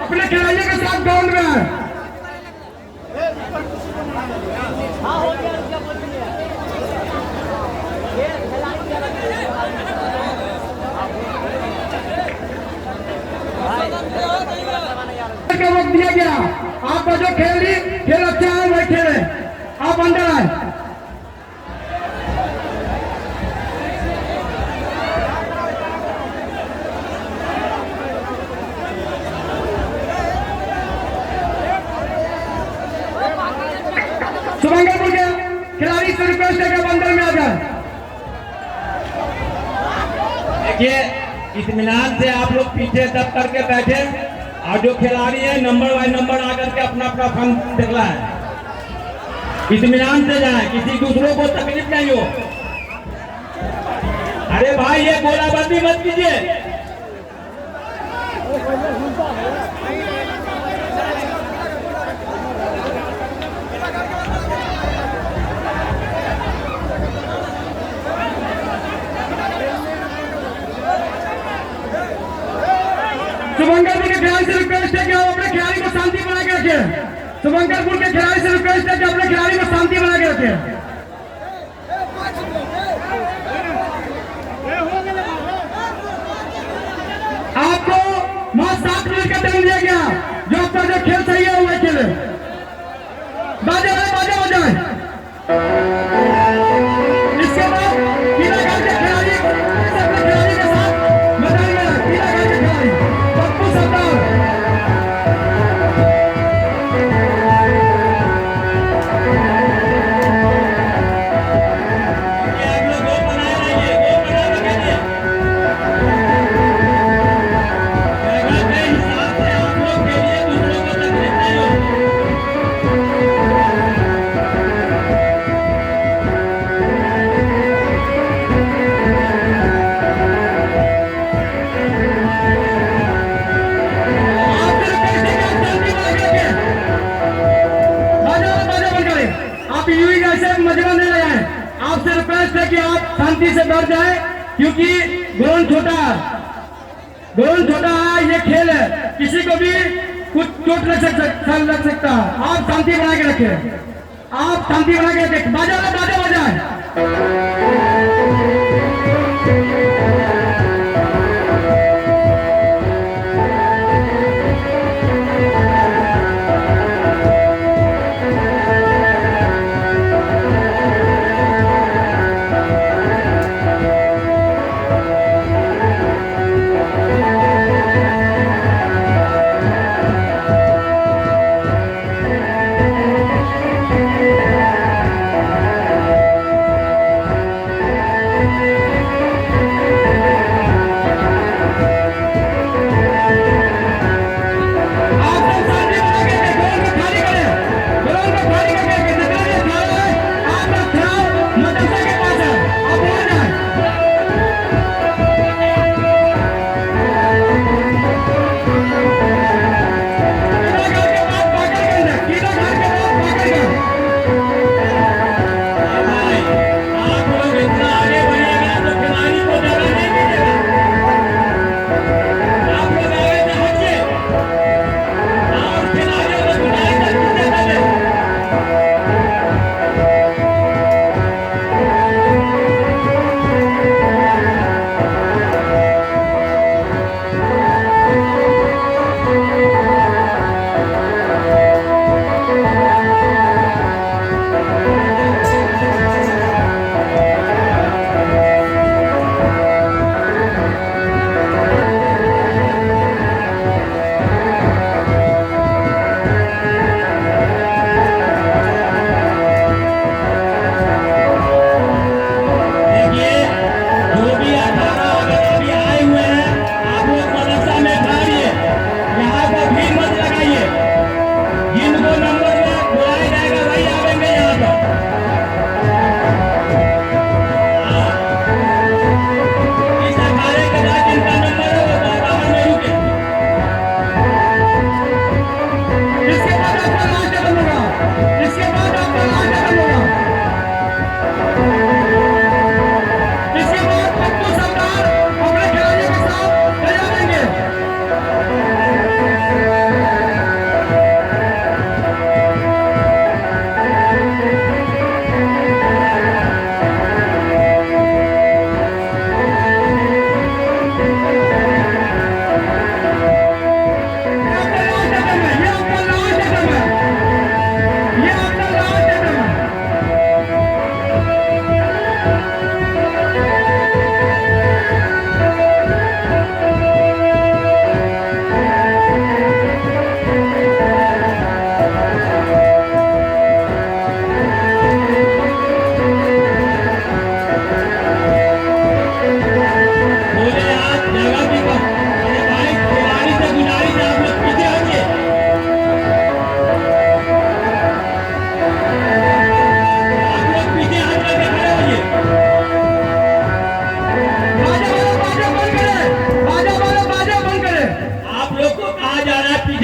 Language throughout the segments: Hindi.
अपने खिलाड़ियों के साथ ग्राउंड में है। वक्त दिया गया आपका जो खेल अच्छा है वही खेले, आप अंदर आए। शुभंकरपुर के खिलाड़ी से रिक्वेस्ट है कि अंदर में आ जाए। देखिए इत्मीनान से आप लोग पीछे दब करके बैठे और जो खिलाड़ी है नंबर बाय नंबर आकर के अपना अपना फन दिखला है। इत्मीनान से जाए, किसी दूसरों को तकलीफ नहीं हो। अरे भाई ये गोलाबंदी मत कीजिए। शुभंकरपुर के खिलाड़ी से रिक्वेस्ट है कि आप अपने खिलाड़ी को शांति बना के रखें। शुभंकरपुर के खिलाड़ी से रिक्वेस्ट है कि अपने खिलाड़ी को शांति बना के रखें। आपको मात्र 7 मिनट का टाइम दिया गया, जो आपका जो खेल सही है वही खेले। बाजा बजाए। इसके बाद पीलाघाट के खिलाड़ी अपने खिलाड़ी के साथ मैदान में है। पीलाघाट के खिलाड़ी पप्पू सरदार, मजबूर नहीं लगाए। आपसे रिक्वेस्ट है कि आप शांति से बैठ जाए, क्योंकि ग्राउंड छोटा है, ये खेल है, किसी को भी कुछ चोट लग सकता है। आप शांति बना के रखें, आप शांति बना के रखें। बाजा बजाए।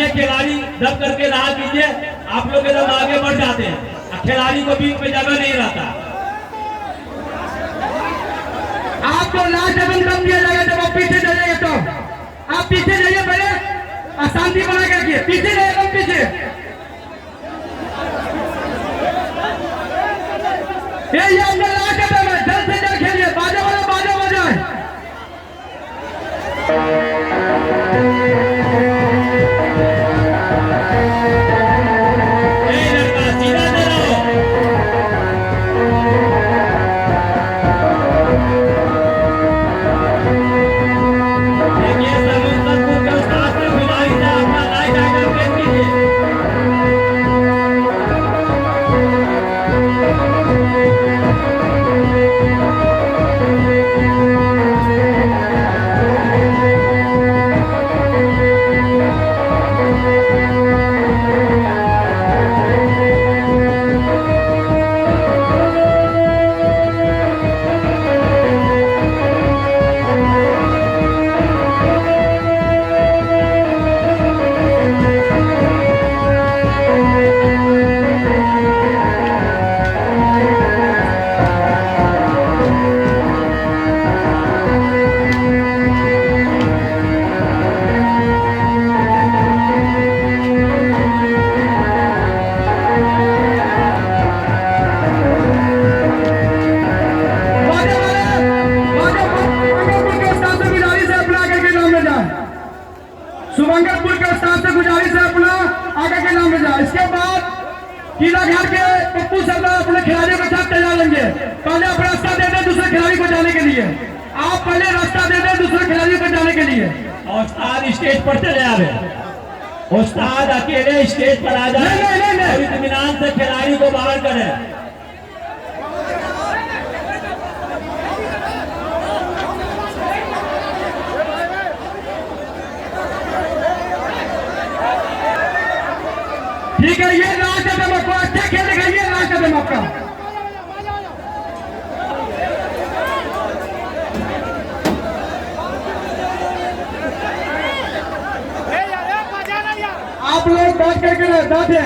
है खिलाड़ी दब करके रहा कीजिए, आप लोग एकदम आगे बढ़ जाते हैं, खिलाड़ी को बीच में जगह नहीं रहता। आपको लास्ट जब कब दिया जाएगा, जब आप पीछे जाइएगा तो आप पीछे जाइए पहले और शांति बना के रखिए, पीछे जाइए पीछे। ये हमने लास्ट जब है, जल्द से जल्द खेलिए, बाजा वाला बाजा बजाए। सुमंगलपुर के स्टाफ से गुजारिश है अपना आगे के नाम में जाए। इसके बाद किला घाट के पप्पू सरदार अपने खिलाड़ियों के साथ तैयार लेंगे। पहले आप रास्ता दे दें दूसरे खिलाड़ी को जाने के लिए, आप पहले रास्ता दे दें दूसरे खिलाड़ी को जाने के लिए। उस्ताद स्टेज पर चले आ रहे, उस्ताद अकेले स्टेज पर आ जाए और इत्मीनान से खिलाड़ी को बाहर करें। ठीक है, ये लास्ट कदम आपको अच्छा खेल दिखाइए, लास्ट कदम आपका। आप लोग बैठ करके बैठे।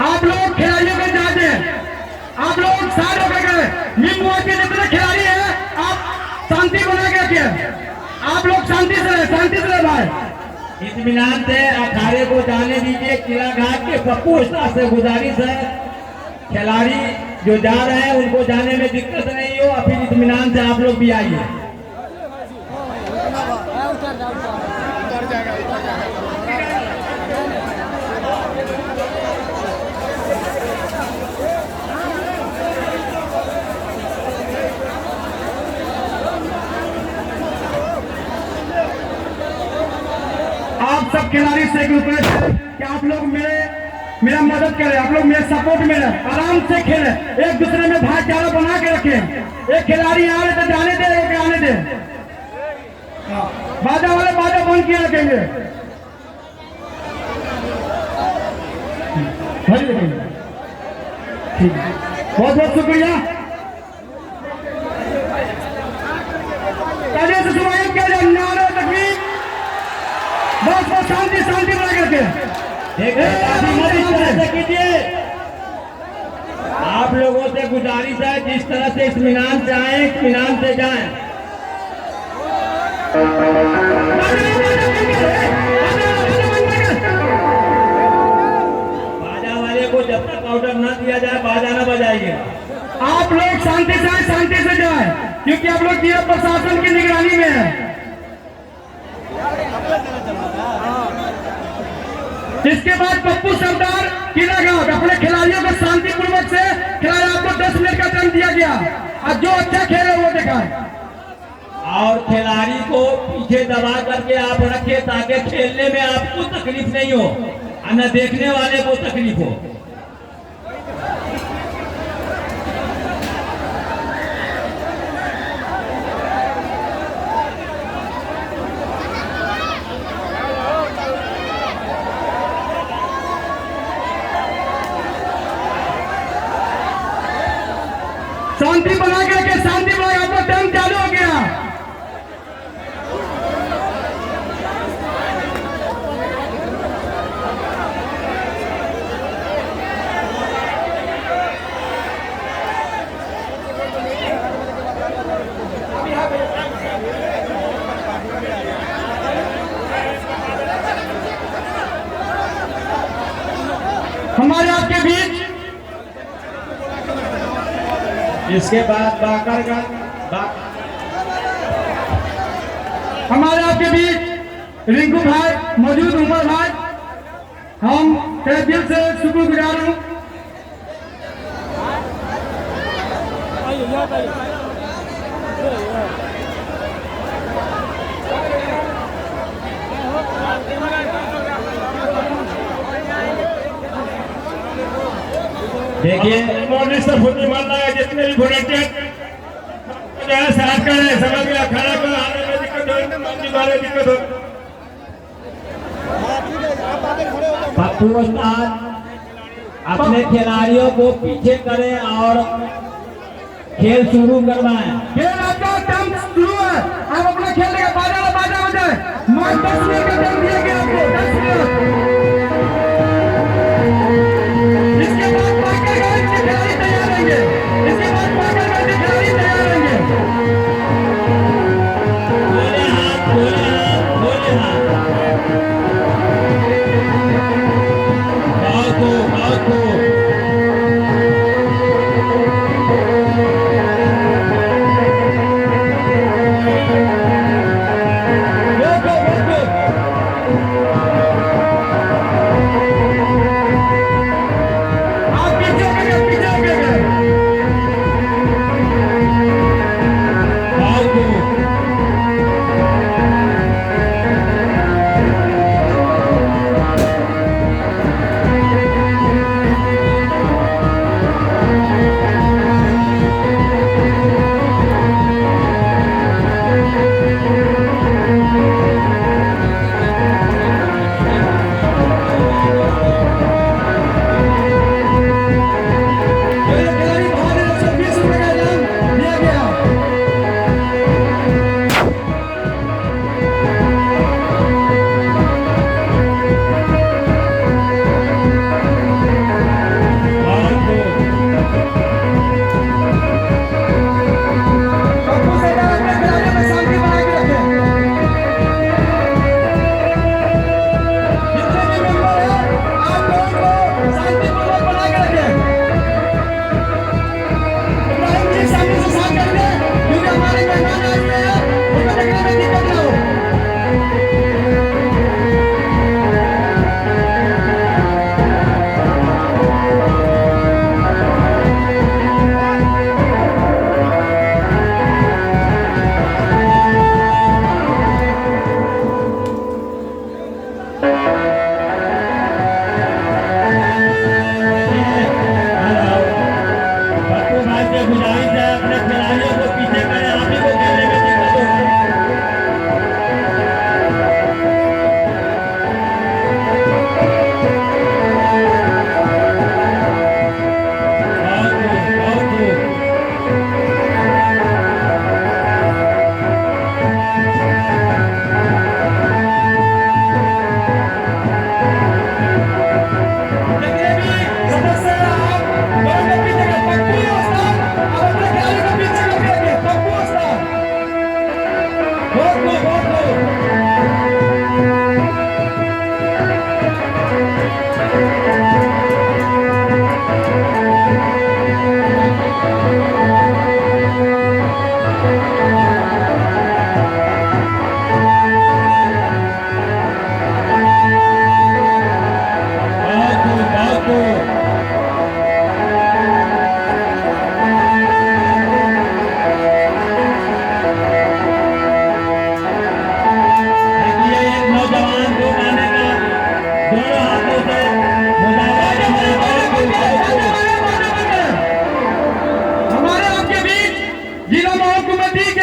आप लोग खिलाड़ियों को जाते हैं, आप लोग साथ होकर के नींबू के जितने खिलाड़ी हैं आप शांति बना के रखिए। आप लोग शांति से रहे भाई। इत्मीनान से अखाड़े को जाने दीजिए। किला घाट के पप्पू स्टाफ से गुजारिश है, खिलाड़ी जो जा रहे हैं उनको जाने में दिक्कत नहीं हो, फिर इत्मीनान से आप लोग भी आइए। आप सब खिलाड़ी से रिक्वेस्ट है कि आप लोग मेरा मदद करें, आप लोग मेरे सपोर्ट में रहें, आराम से खेलें, एक दूसरे में भाईचारा बना के रखें। एक खिलाड़ी आ रहे तो जाने दे, एक आने दे। बाजा वाले बाजा बंद किए रखेंगे। ठीक है, बहुत बहुत शुक्रिया। से शुभारंभ किया जाए। नारे तकबीर। बहुत बहुत शांति बना करके कीजिए। आप लोगों से गुजारिश है जिस तरह से इत्मीनान से आए इत्मीनान से जाएं। बाजा वाले को जब तक ऑर्डर न दिया जाए बाजा न बजाइए। आप लोग शांति से आए, शांति से जाएं, क्योंकि आप लोग जिला प्रशासन की निगरानी में है। इसके बाद पप्पू सरदार किला घाट अपने खिलाड़ियों को शांतिपूर्वक से खिलाया। आपको 10 मिनट का टाइम दिया गया और जो अच्छा खेले वो दिखाए। और खिलाड़ी को पीछे दबा करके आप रखिए ताकि खेलने में आपको तकलीफ नहीं हो और न देखने वाले को तकलीफ हो। शांति बना के रखे, शांति बना के। आपका टाइम चालू हो गया। हमारे आपके बीच इसके बाद बाकर का हमारे आपके बीच रिंकू भाई मौजूद, उमर भाई, हम तहे दिल से शुक्रगुजार हूँ। देखिए मॉडल से फुटी मारना है। जितने भी वॉलंटियर जो है साथ करें, समझ गया। खाना को आने में दिक्कत हो, बारे दिक्कत हो। पप्पू उस्ताद अपने खिलाड़ियों को पीछे करें और खेल शुरू करवाएं। खेल आपका टाइम शुरू है। आप अपना खेल लेकर बाजा हो जाए। 10 मिनट का टाइम दिया गया आपको, 10 मिनट। इसके बाद बाकर गाइड के खिलाड़ी तैयार रहेंगे। इसके बाद बाकर गाइड के खिलाड़ी तैयार रहेंगे। बोले हाथ, बोले हाथ, बोले हाथ। बात को रोको, रोको।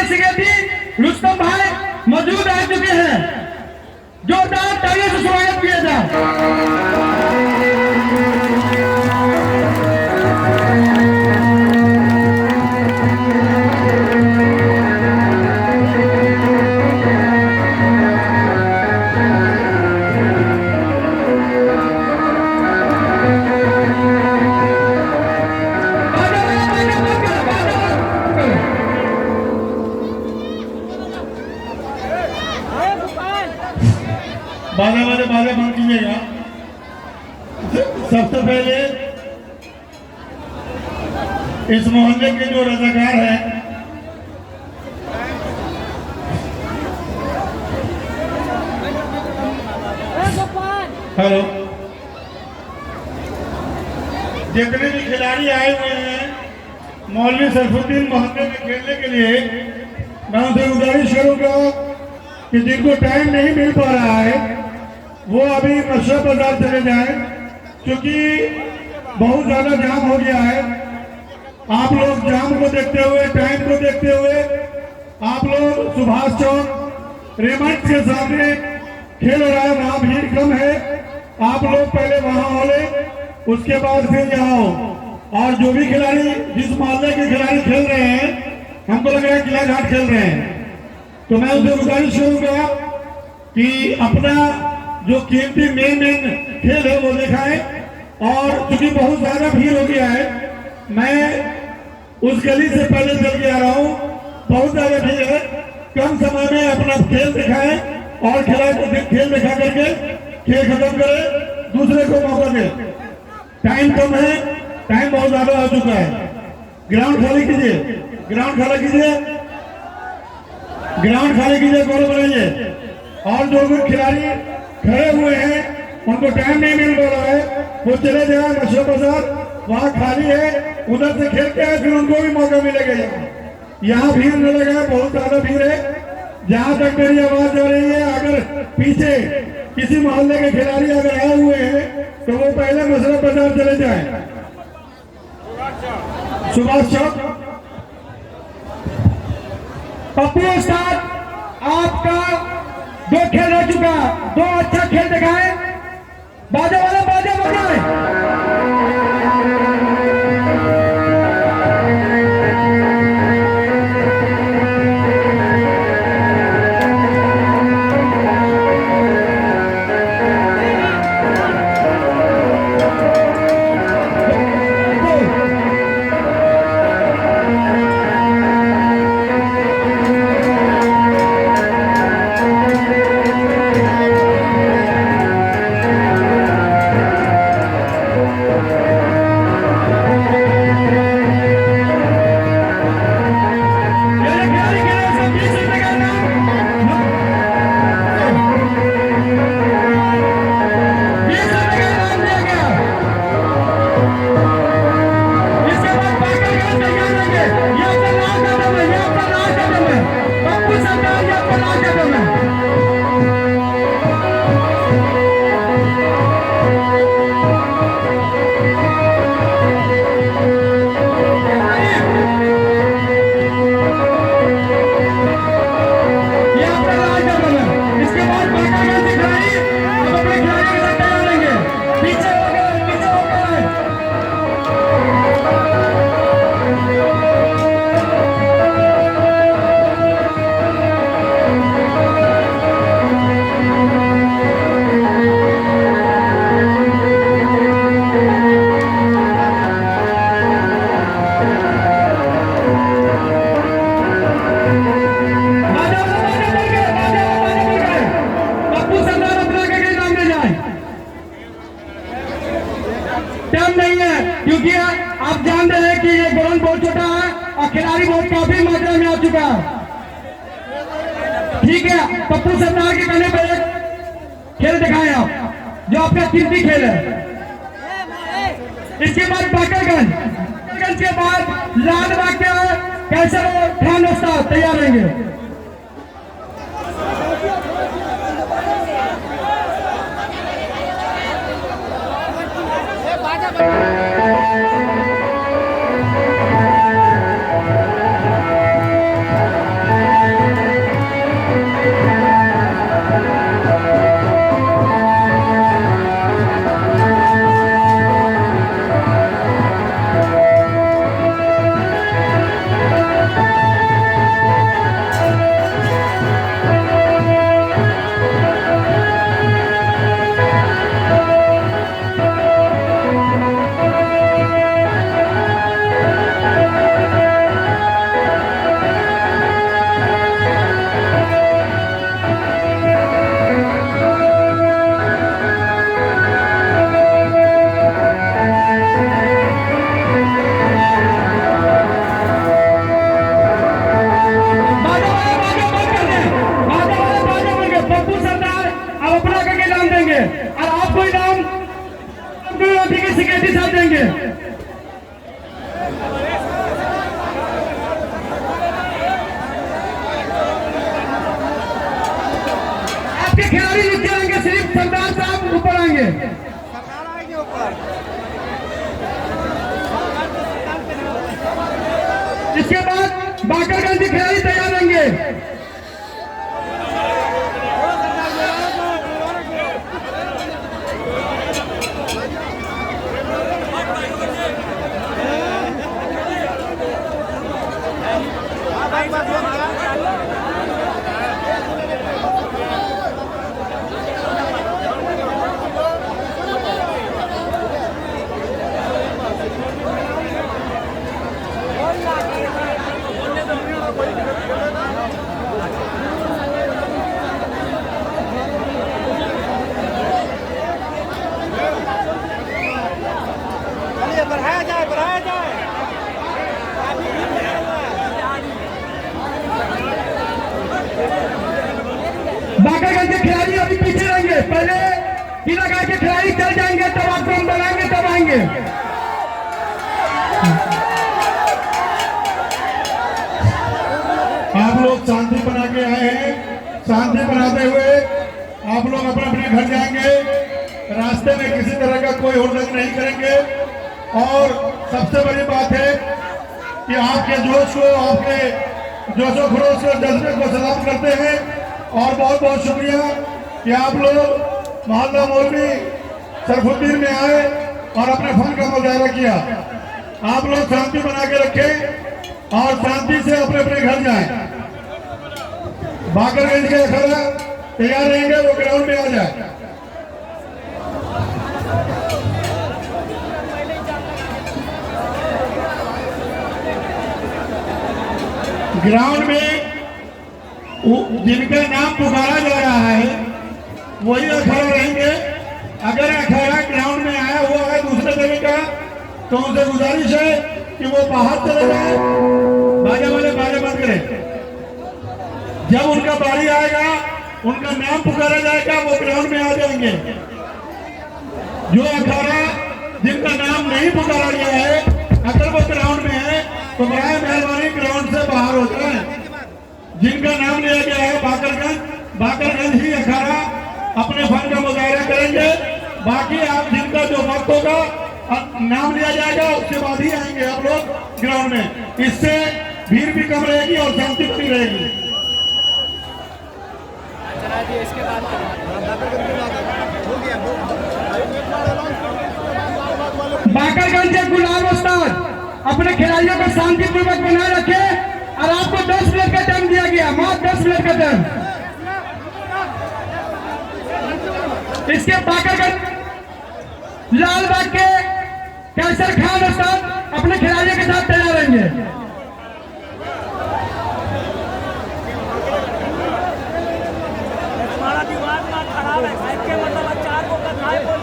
सिगेती रुस्तम भाई मौजूद आ चुके हैं। जोरदार तालियों से स्वागत किया जाए। बाजा बंद कीजिएगा। सबसे पहले इस मोहल्ले के जो रजाकार हैं, हेलो, जितने भी खिलाड़ी आए हुए हैं मौलवी सरफुद्दीन मोहल्ले में खेलने के लिए, मैं उनसे गुजारिश करूंगा कि जिनको टाइम नहीं मिल पा रहा है वो अभी मशरफ बाजार चले जाएं, क्योंकि बहुत ज्यादा जाम हो गया है। आप लोग जाम को देखते हुए, टाइम को देखते हुए, आप लोग सुभाष चौक रेमंड के सामने खेल रहा है, वहां भीड़ कम है। आप लोग पहले वहां हो ले, उसके बाद फिर यहाँ हो। और जो भी खिलाड़ी, जिस मोहल्ले के खिलाड़ी खेल रहे हैं, हमको लग रहा है किला घाट खेल रहे हैं, तो मैं उनसे गुजारिश करूंगा कि अपना जो कीमती मेन खेल है वो दिखाएं। और क्योंकि बहुत ज्यादा भीड़ हो गया है, मैं उस गली से पहले चल के आ रहा हूँ, बहुत ज्यादा भीड़ है। कम समय में अपना खेल दिखाएं और खेल दिखा करके खेल खत्म करें, दूसरे को मौका दे। टाइम कम है, टाइम बहुत ज्यादा हो चुका है। ग्राउंड खाली कीजिए, ग्राउंड खाली कीजिए, ग्राउंड खाली कीजिए, गोल बनाइए। और जो भी खिलाड़ी खड़े हुए हैं उनको टाइम नहीं मिल रहा है, वो चले जाए मशरफ बाजार, वहाँ खाली है, उधर से खेल के आए, फिर उनको भी मौका मिलेगा। यहाँ भीड़ न लगे, बहुत ज्यादा भीड़ है। जहाँ तक मेरी आवाज आ रही है, अगर पीछे किसी मोहल्ले के खिलाड़ी अगर आए हुए हैं तो वो पहले मशरफ बाजार चले जाए, सुभाष चौक। पप्पू उस्ताद, आपका 2 खेल हो चुका, 2 अच्छा खेल दिखाए। बाजा वाला बाजा बजाए। क्योंकि आप जान रहे हैं कि ये ग्राउंड बहुत छोटा है और खिलाड़ी बहुत काफी मात्रा में आ चुका है। ठीक है, पप्पू सरदार के कहने पर एक खेल दिखाएं आप, जो आपका कीमती खेल है। इसके बाद बाकरगंज के बाद लालबाग के कैसर खान उस्ताद तैयार रहेंगे। जाएंगे। इसके बाद बाकरगंज के खिलाड़ी तैयार रहेंगे। बढ़ाया जाए, बढ़ाया जाए। बाकरगंज के खिलाड़ी अभी पीछे रहेंगे। पहले किलाघाट के खिलाड़ी चल जाएंगे, तब आपको हम बनाएंगे, तब आएंगे। आप लोग शांति बना के आए हैं। शांति बनाते हुए आप लोग अपने अपने घर जाएंगे। रास्ते में किसी तरह का कोई हुड़दंग नहीं करेंगे। और सबसे बड़ी बात है कि आपके जोश को, आपके जोशो खरोश को, जज्बे को सलाम करते हैं। और बहुत बहुत शुक्रिया कि आप लोग मोहल्ला मौलवी सरफुद्दीन में आए और अपने फन का मुजाहरा किया। आप लोग शांति बना के रखें और शांति से अपने अपने घर जाएं। बाकरगंज के अखाड़ा तैयार रहेंगे, वो ग्राउंड में आ जाए। ग्राउंड में जिनका नाम पुकारा जा रहा है वही अखाड़ा रहेंगे। अगर अखाड़ा ग्राउंड में आया हुआ है दूसरे जगह का, तो उनसे गुजारिश है कि वो बाहर चले जाए। बाजा वाले बाजा बंद करें। जब उनका बारी आएगा, उनका नाम पुकारा जाएगा, वो ग्राउंड में आ जाएंगे। जो अखाड़ा जिनका नाम नहीं पुकारा गया है, अगर वो ग्राउंड में है तो बराए मेहरबानी ग्राउंड से बाहर हो जाए। जिनका नाम लिया गया है बाकरगंज ही अखाड़ा अपने फन का मुजाहरा करेंगे। बाकी आप जिनका जो वक्त होगा नाम लिया जाएगा, उसके बाद ही आएंगे आप लोग ग्राउंड में। इससे भीड़ भी कम रहेगी और शांति बनी रहेगी। इसके बाद बाकरगंज के गुलाम उस्ताद अपने खिलाड़ियों को शांतिपूर्वक बनाए रखे। और आपको 10 मिनट का टाइम दिया गया, मात्र 10 मिनट का टाइम। इसके बाकरगंज लालबाग के कैसर खान उस्ताद अपने खिलाड़ियों के साथ तैयार रहेंगे। हमारा दिमाग ना खराब है, साहब के मतलब 4 को कथाएं बोल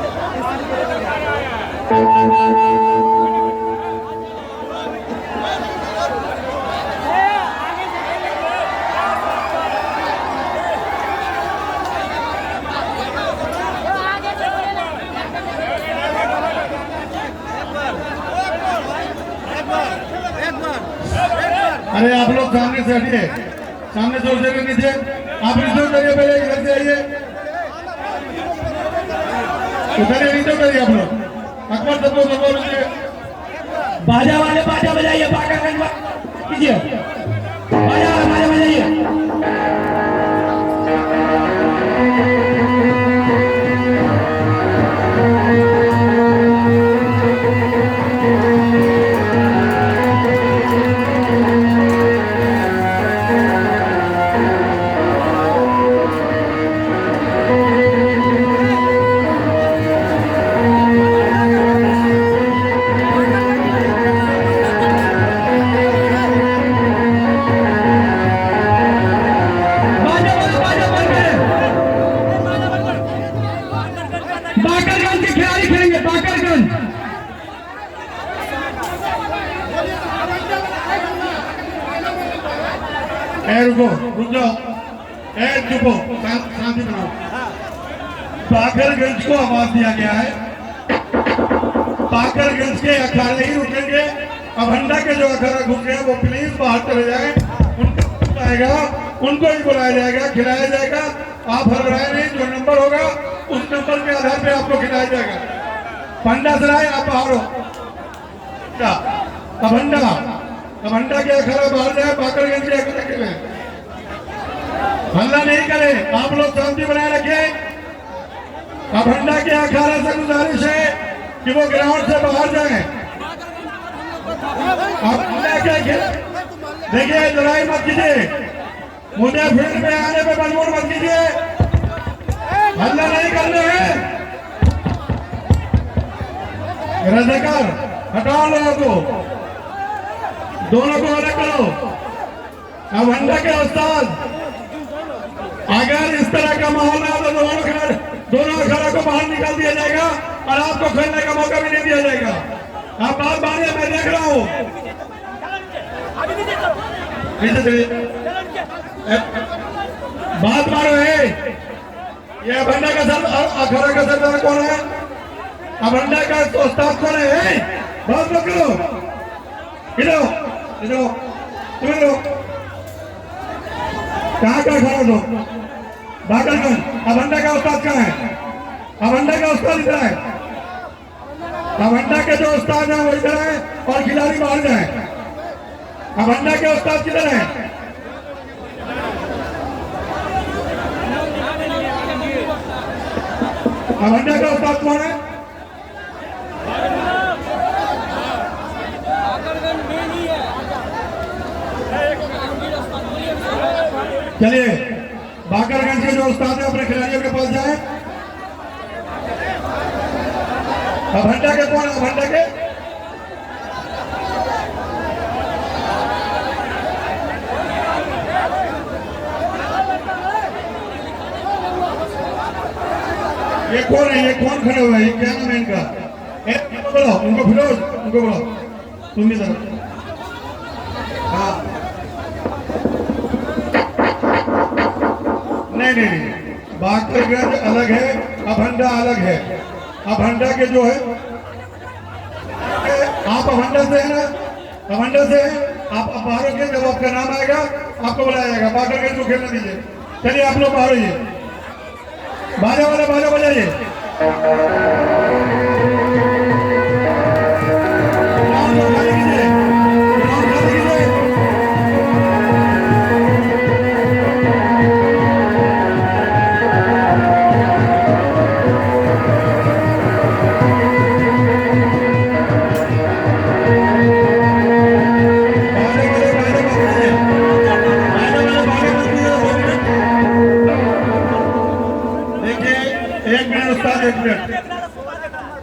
अरे आप लोग सामने से हटिए, सामने से उतरिए नीचे। आप नीचे उतरिए, पहले इधर से आइए। उतरिए, नीचे उतरिए आप लोग। अकबर सबको नीचे। बाजा वाले बाजा बजाइए, बाकरगंज कीजिए, बाजा बाजा बजाइए। बाकरगंज के खिलाड़ी खेलेंगे। बाकरगंज रुको, रुक जाओ, चुपो, शांति बनाओ। बाकरगंज को आवाज दिया गया है। बाकरगंज के अखाड़े ही रुकेंगे। अभंडा के जो अखाड़ा घुस गए वो प्लीज बाहर चले जाए। उनको ही बुलाया जाएगा, खिलाया जाएगा। आप हड़बड़ाए नहीं, जो नंबर होगा उस नंबर के आधार पे आपको खिलाया जाएगा। पंडा सराय आप बाहर हो। अभंडा के अखाड़ा बाहर जाए, बाकरगंज के अखाड़े के लिए हल्ला नहीं करें, आप लोग शांति बनाए रखें। अभंडा के अखाड़ा से गुजारिश है कि वो ग्राउंड से बाहर जाएं। देखिए लड़ाई मत कीजिए, मुझे फील्ड में आने पे मजबूर मत कीजिए, हल्ला नहीं करना है। रजाकार हटाओ लोगों को, दोनों को अलग करो। अभंडा के उस्ताद, अगर इस तरह का माहौल है तो दोनों अखाड़ा को बाहर निकाल दिया जाएगा और आपको खेलने का मौका भी नहीं दिया जाएगा। आप बात मानिए, मैं देख रहा हूँ। बात मारो है, ये अभंडा का सर अखाड़ा का सरदार कौन है? अभंडा का उस्ताद कौन है? बात मत करो, इधर तुम लोग कहाँ का अखाड़ा दो? बाकरगंज। अभंडा का उस्ताद कहाँ है? अभंडा का उस्ताद इधर है। अभंडा के जो उस्ताद हैं वो इधर है और खिलाड़ी बाहर जाए। अभंडा के उस्ताद किधर है? अभंडा का उस्ताद कौन है? चलिए बाकरगंज के जो उस्ताद है अपने खिलाड़ियों के पास जाए। अभंडा के कौन है? अभंडा के ये कौन है? ये कौन खड़े हुए हैं? ये क्या नाम है इनका? उनको बुलाओ, उनको फिरोज, उनको बुलाओ। तुम भी जरा। हाँ नहीं, बाकरगंज अलग है, अभंडा अलग है। अभंडा के जो है, आप अभंडा से है ना? अभंडा से है आप बाहर के, जब आपका नाम आएगा आपको बुलाया जाएगा। बाकरगंज को खेलने दीजिए। चलिए आप लोग बाहर आइए, बाजा वाला बाजा बजाइए।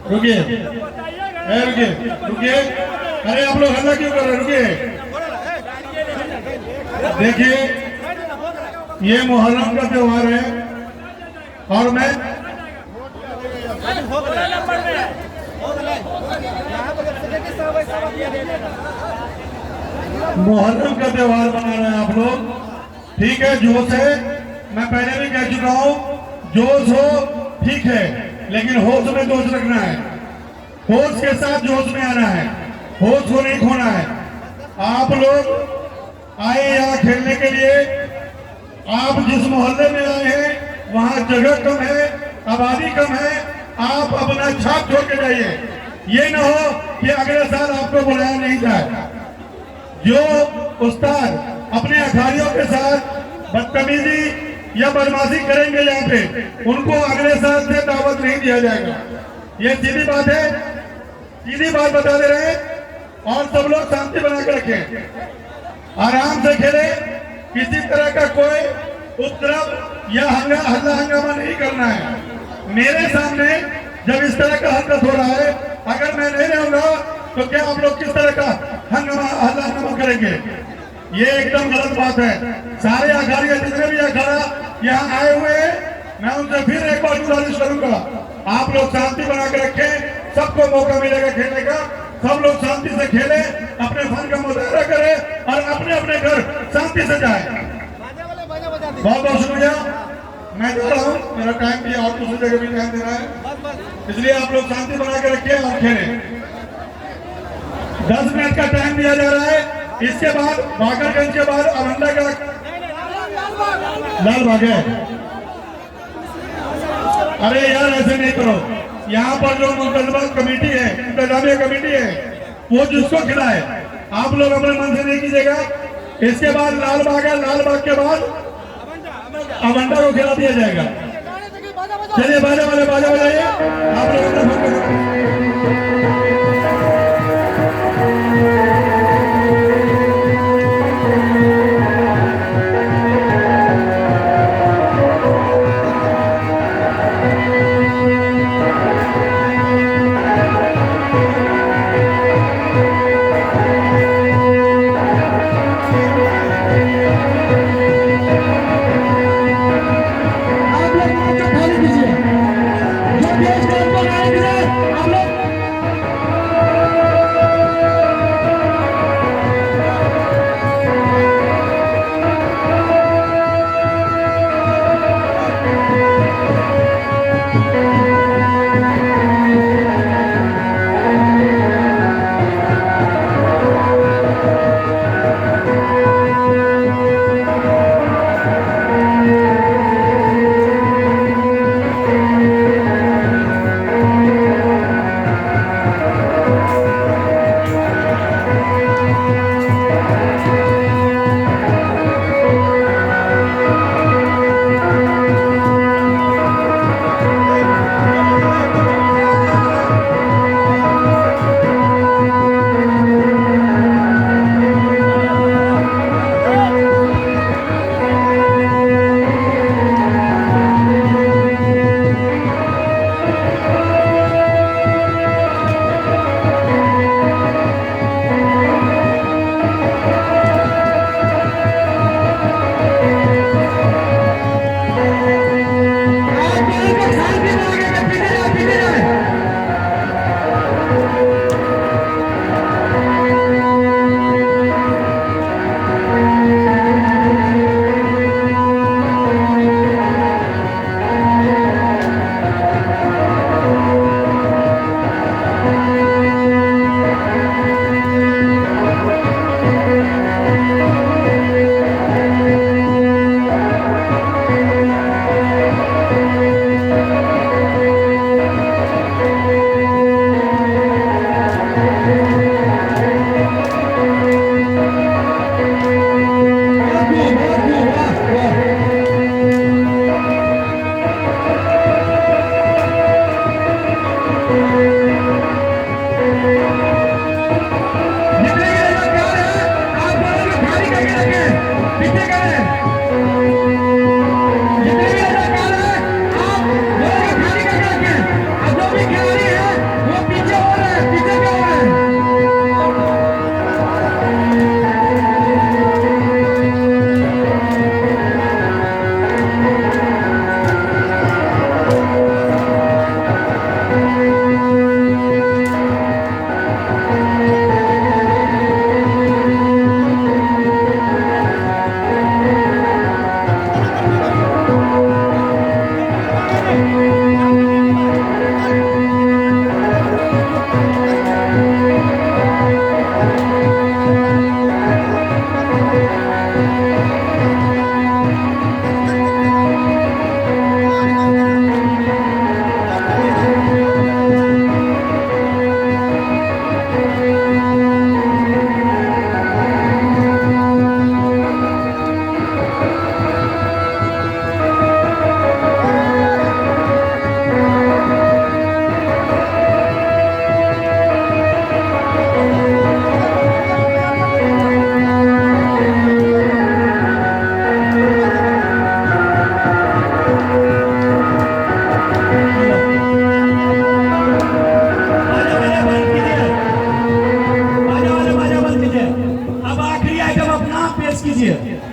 रुकिए, रुकिए। अरे आप लोग हल्ला क्यों कर रहे हैं? रुकिए। देखिए ये मुहर्रम का त्योहार है और मैं मुहर्रम का त्योहार मना रहे हैं आप लोग, ठीक है? जोश है, मैं पहले भी कह चुका हूँ, जोश हो ठीक है, लेकिन होश में जोश रखना है, होश के साथ जोश में आना है, होश को नहीं खोना है। आप लोग आए यहाँ खेलने के लिए, आप जिस मोहल्ले में आए हैं वहाँ जगह कम है, आबादी कम है, आप अपना छाप छोड़ के जाइए। ये ना हो कि अगले साल आपको बुलाया नहीं जाए। जो उस्ताद अपने अखाड़ियों के साथ बदतमीजी या बदमाशी करेंगे यहाँ पे, उनको अगले साल से दावत नहीं दिया जाएगा। ये सीधी बात है, सीधी बात बता दे रहे हैं। और सब लोग शांति बनाकर रखें, आराम से खेले, किसी तरह का कोई उपद्रव या हल्ला हंगामा नहीं करना है। मेरे सामने जब इस तरह का हरकत हो रहा है, अगर मैं नहीं रहूंगा तो क्या आप लोग किस तरह का हल्ला हंगामा करेंगे? ये एकदम गलत बात है। सारे अखाड़े जितने भी अखाड़ा यहाँ आए हुए हैं, मैं उनसे फिर एक बार गुजारिश करूंगा, आप लोग शांति बना के रखें, सबको मौका मिलेगा खेलने का, सब लोग शांति से खेले, अपने फन का मुजाहरा करें और अपने अपने घर शांति से जाए। बहुत बहुत शुक्रिया। मैं जा रहा हूँ, मेरा टाइम भी और दूसरी जगह भी टाइम देना है, इसलिए आप लोग शांति बना के रखें और खेलें। 10 मिनट का टाइम दिया जा रहा है। इसके बाद बाकरगंज के बाद अभंडा का लाल बाग है। अरे यार ऐसे नहीं करो। यहाँ पर जो मुंतजमा कमेटी है, इंतजामिया कमेटी है, वो जिसको खिलाए, आप लोग अपने मन से नहीं कीजिएगा। इसके बाद लाल बाग है, लाल बाग के बाद अवंडा को खिला दिया जाएगा। चलिए बाजा बजाइए आप लोग अपना फोन करो। आप लोग मोर्चा खाली कीजिए। जो देश को ऊपर आने के लिए आप लोग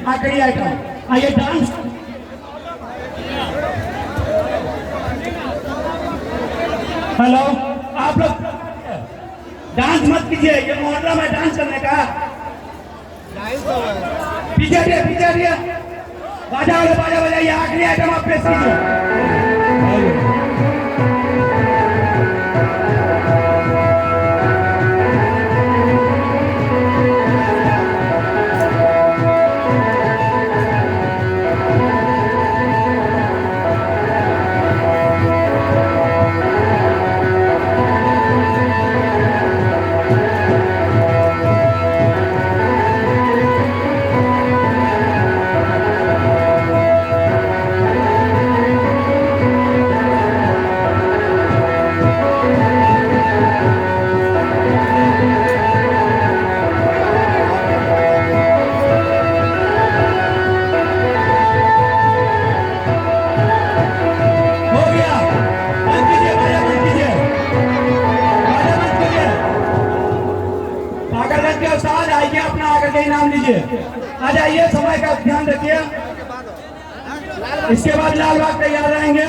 आखिरी आइटम आइए डांस। हेलो, आप लोग डांस मत कीजिए, ये मोहल्ला में डांस करने का। पीछे हटिए, बाजा बजाइए। आखिरी आइटम आप पेश कीजिए। आके इनाम लीजिए। आ जाइए, समय का ध्यान रखिए। इसके बाद लाल बाग तैयार रहेंगे।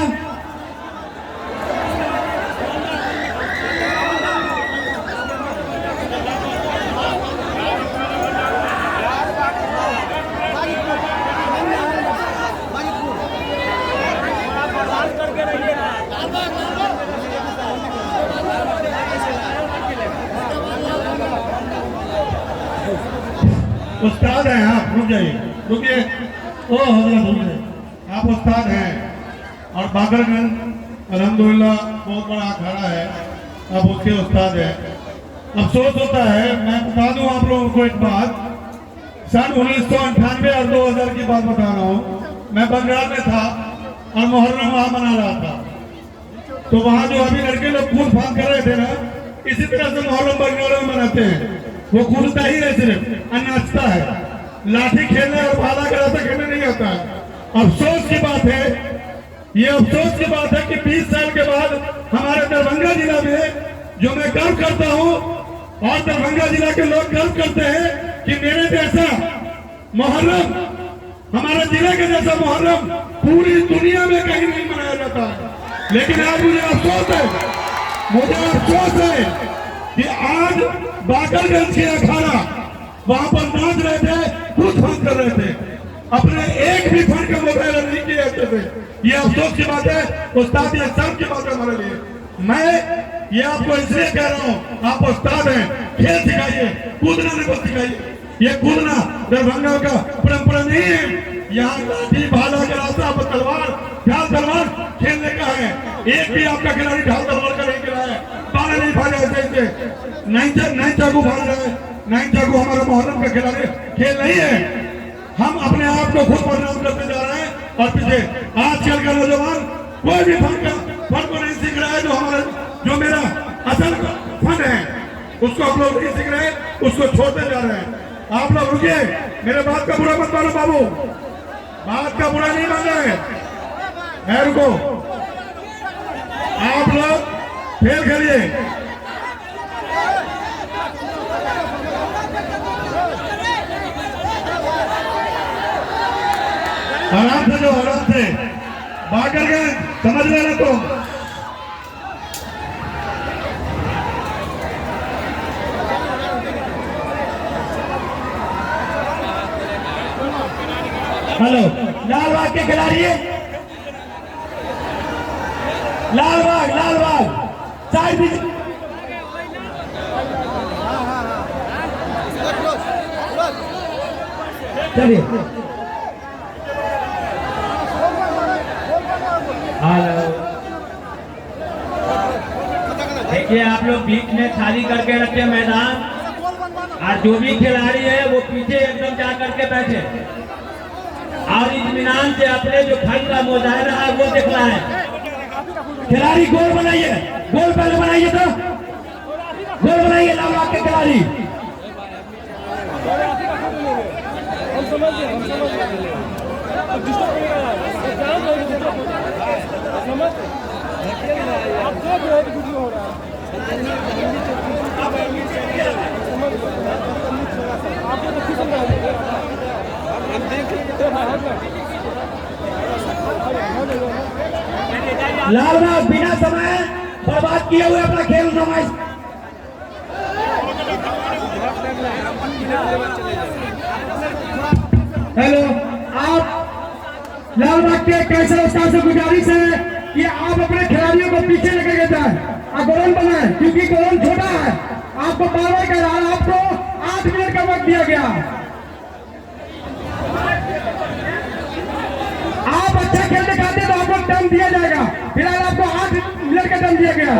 उस्ताद हैं आप, रुक जाइए, रुकिए। ओ हजरत रुक जाइए, आप उस्ताद हैं और बाकरगंज अल्हम्दुलिल्लाह बहुत बड़ा अखाड़ा है, आप उसके उस्ताद हैं। अफसोस होता है, मैं बता दूं आप लोगों को एक बात, सन 1998 और 2000 की बात बता रहा हूँ। मैं बंगाल में था और मुहर्रम वहाँ मना रहा था। तो वहाँ जो अभी लड़के लोग कूद फांद कर रहे थे ना, इसी तरह से मुहर्रम बंगाल में मनाते हैं। वो कूदता ही है, सिर्फ नाचता है, लाठी खेलने और भाला कराता खेलने नहीं आता है। अफसोस की बात है, ये अफसोस की बात है कि 20 साल के बाद हमारे दरभंगा जिला में, जो मैं गर्व करता हूँ और दरभंगा जिला के लोग गर्व करते हैं कि मेरे जैसा मुहर्रम, हमारे जिले के जैसा मुहर्रम पूरी दुनिया में कहीं नहीं मनाया जाता है। लेकिन आज मुझे अफसोस है कि आज बाकरगंज के अखाड़ा वहां पर नाच रहे थे, कूद फांद कर रहे थे, अपने एक भी फंड का मुकाबला नहीं किए जाते थे। ये अफसोस की बात है उस्ताद, ये सब की बात है हमारे लिए। मैं ये आपको इसलिए कह रहा हूँ, आप उस्ताद हैं, खेल सिखाइए, कूदना नहीं बस सिखाइए। ये कूदना दरभंगा का परंपरा नहीं है। यहाँ लाठी भाला कराता, तलवार ढाल तलवार खेलने का है। एक भी आपका खिलाड़ी ढाल तलवार का नहीं खेला है, बाला नहीं भागा ऐसे नहीं चाकू भाग रहा है, नहीं चाकू हमारा मुहर्रम का खिलाड़ी खेल नहीं है। हम अपने आप को खुद बदनाम करते जा रहे हैं और पीछे आजकल का नौजवान कोई भी फन को नहीं सीख रहा है। जो मेरा असल फन है उसको हम लोग नहीं सीख रहे, उसको छोड़ते जा रहे हैं। आप लोग रुकिए, मेरे बात का बुरा मत मानो बाबू, बात का बुरा नहीं मान रहे हैं, रुको। आप लोग खेल खेलिए, आराम से, जो आराम से बात करके समझ लेना। तो हेलो, लाल बाग के खिलाड़ी, लाल बाग साइड भी। चलिए, देखिए आप लोग बीच में खाली करके रखे मैदान, और जो भी खिलाड़ी है वो पीछे एकदम जा करके बैठे और इत्मीनान से अपने जो फन का मुजाहरा है वो दिखना है। खिलाड़ी गोल बनाइए, गोल पहले बनाइए, तो गोल बनाइए लाल बाग के खिलाड़ी। लाल बाग बिना समय बर्बाद किए हुए अपना खेल नुमाइश। हेलो, आप लाल बाग के कैसे उस्ताद से गुजारिश है कि आप अपने खिलाड़ियों को पीछे लेकर के जाए और गोलन बनाए, क्योंकि गोलन छोटा है। आपको बार-बार कह रहा है, आपको 8 मिनट का वक्त दिया गया। आप अच्छा खेल दिखाते तो आपको टाइम दिया जाएगा, फिलहाल आपको 8 मिनट का टाइम दिया गया।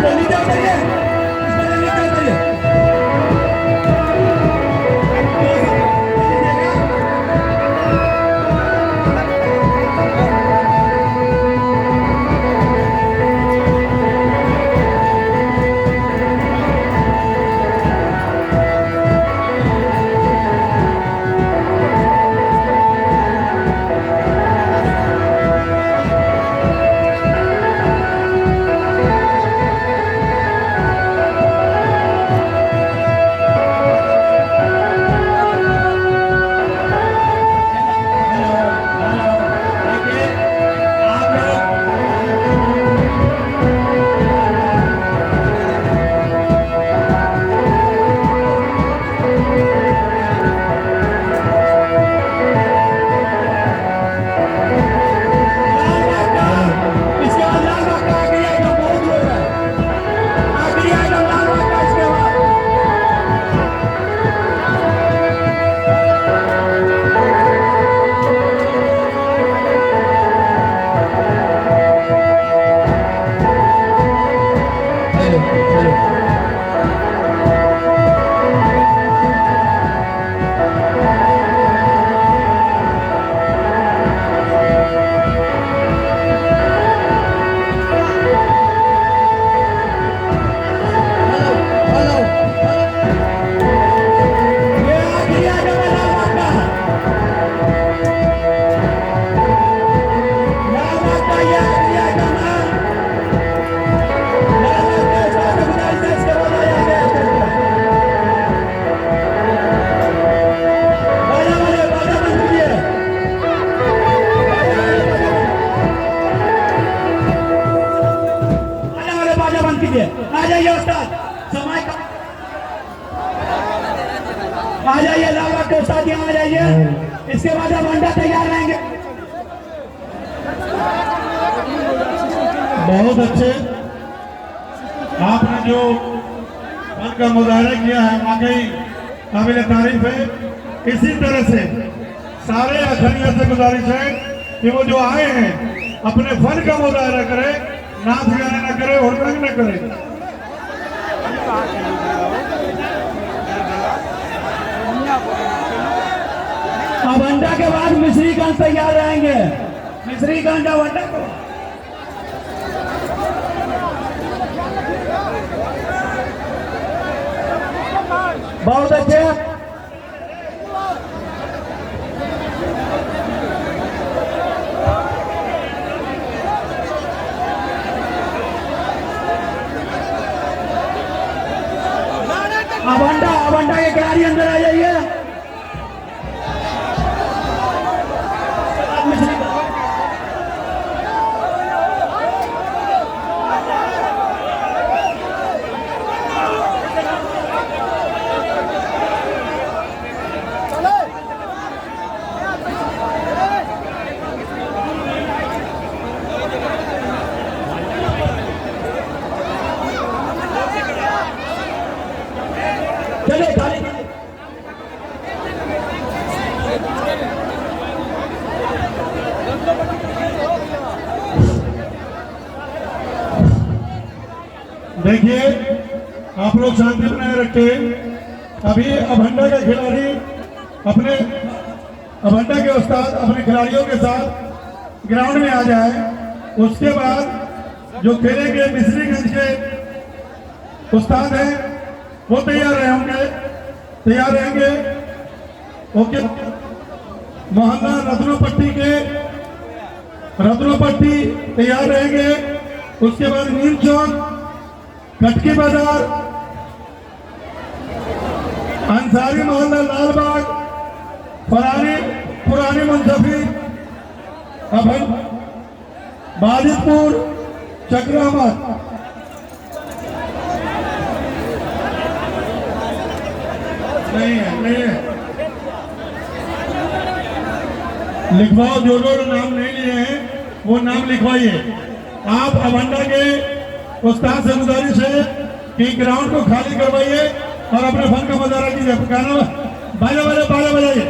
उतरिए, नीचे उतरिए, इंस्पेक्टर नीचे उतरिए। देखिए, आप लोग इसके बाद लाल बाग का आखिरी आइटम बहुत लोग है, आखिरी आइटम लाल बाग का इसके बाद। ये आखिरी आइटम है लाल बाग का, लाल बाग का ये आखिरी आइटम है। लाल बाग का स्टाफ से गुजारिश है, इसके बाद आ जाएंगे स्टेज पे। बाजा बंद कीजिए। बाजा बंद कीजिए। आ जाइए उस्ताद, समय का आ जाइए, लाल बाग के उस्ताद यहाँ आ जाइए। इसके बाद अब अंडा तैयार रहेंगे। बहुत अच्छे आपने जो फन का मुजाहरा किया है वाकई काबिल तारीफ है। इसी तरह से सारे अखनिया से गुजारिश है कि वो जो आए हैं अपने फन का मुजाहरा करे, नाच गाने न करे, हुड़दंग न करे। अब अंडा के बाद मिश्रीगंज तैयार रहेंगे। मिश्रीगंज अब अंडा को बहुत अच्छे। अब अंडा के खिलाड़ी अंदर आ जाइए। चले खाली देखिए आप लोग शांति बनाए रखे। अभी अभंडा का खिलाड़ी अपने अभंडा के उस्ताद अपने खिलाड़ियों के साथ ग्राउंड में आ जाए। उसके बाद जो खेलेंगे मिश्रीगंज के उस्ताद हैं वो तैयार रहेंगे, तैयार रहेंगे। ओके, मोहल्ला रत्नोपट्टी तैयार रहेंगे। उसके बाद नीम चौक, कटकी बाजार, अंसारी मोहल्ला, लालबाग, पुरानी मुंसफी, बाजितपुर, चक्रामत। नहीं है लिखवाओ। जो नाम नहीं लिए हैं वो नाम लिखवाइए। आप अभंडा के उस्ताद से गुजारिश है कि ग्राउंड को खाली करवाइए और अपने फन का मुजाहरा कीजिए। गाना बाजा बजाइए।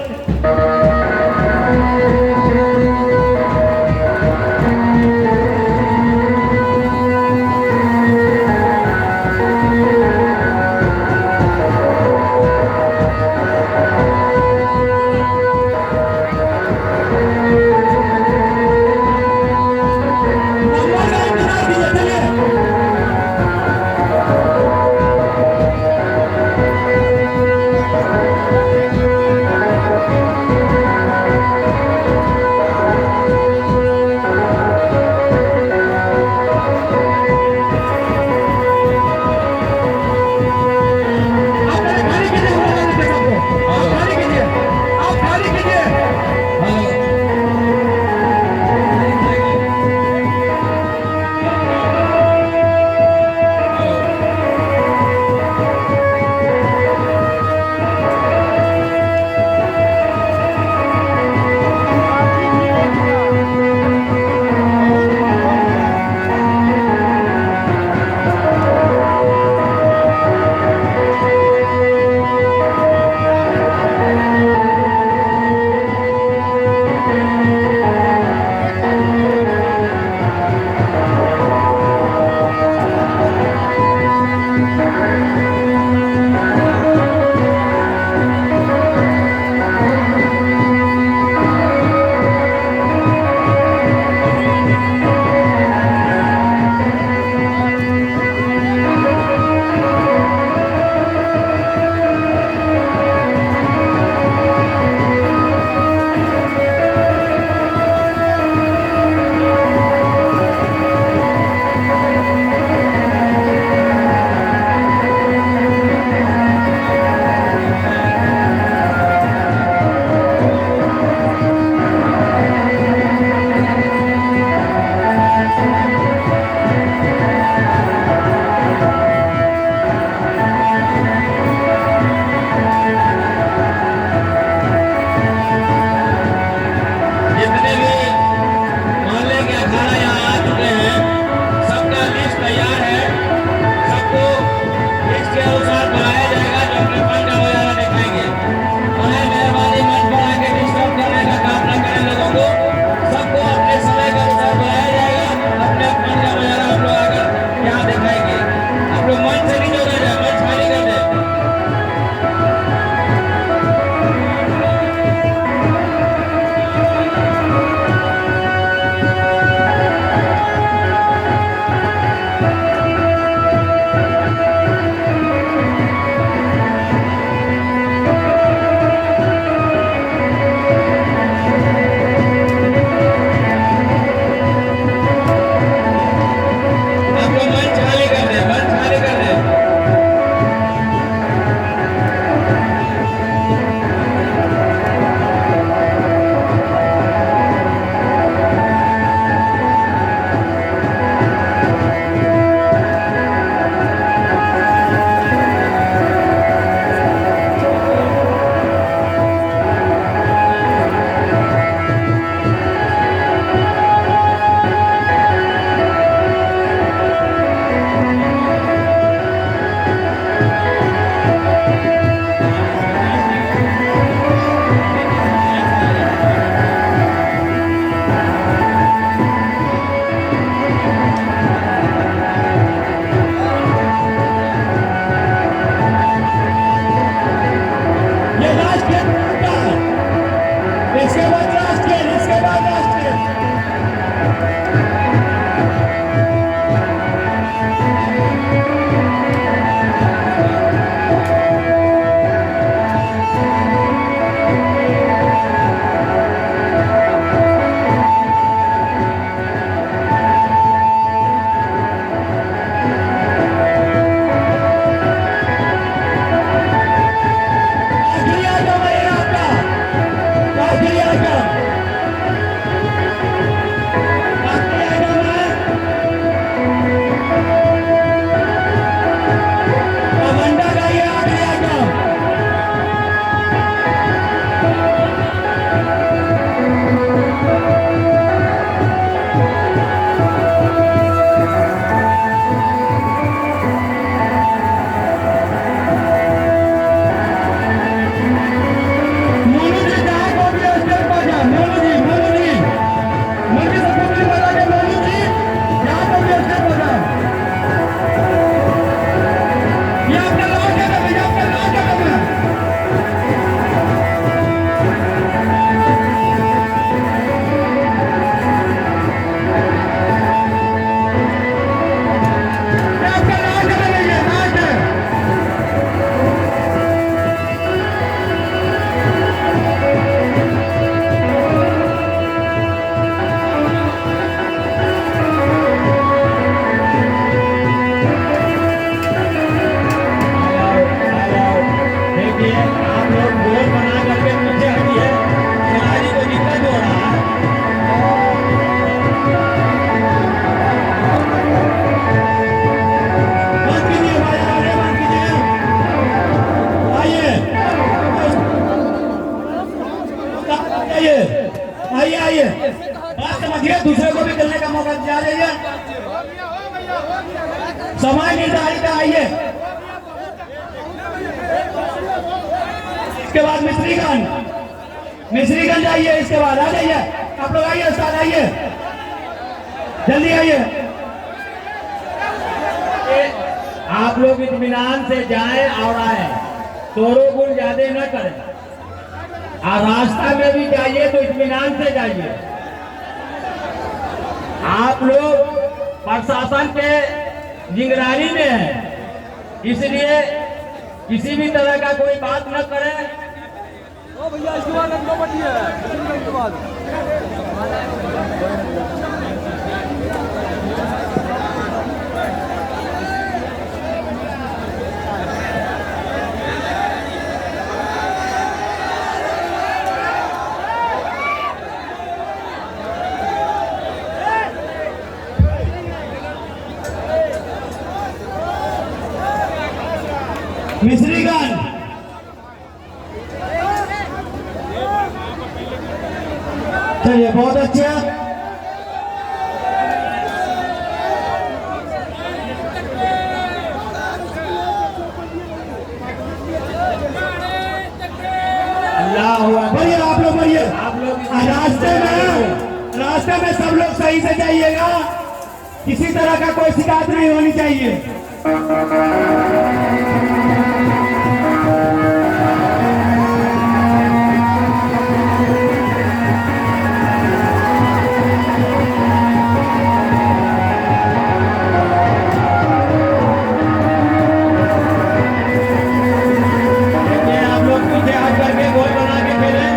खिलाड़ी पे आइए। इसके बाद मिश्रीगंज आइए। इसके बाद आ जाइए आप लोग, आइए उस्ताद, आइए जल्दी आइए। आप लोग इत्मीनान से जाएं और आए, शोरगुल ज्यादा न करें। और रास्ता में भी जाइए तो इत्मीनान से जाइए। आप लोग प्रशासन के निगरानी में हैं, इसलिए किसी भी तरह का कोई बात न करें। ओ भैया इसके बाद अंदर बढ़िए इसके बाद मिश्रीगंज चलिए, बहुत अच्छा। अल्लाह हुआ। बढ़िए, आप लोग बढ़िए। आप लोग रास्ते में सब लोग सही से जाइएगा, किसी तरह का कोई शिकायत नहीं होनी चाहिए। देखिए, आप लोग पीछे हाथ करके गोल बना के खेलें।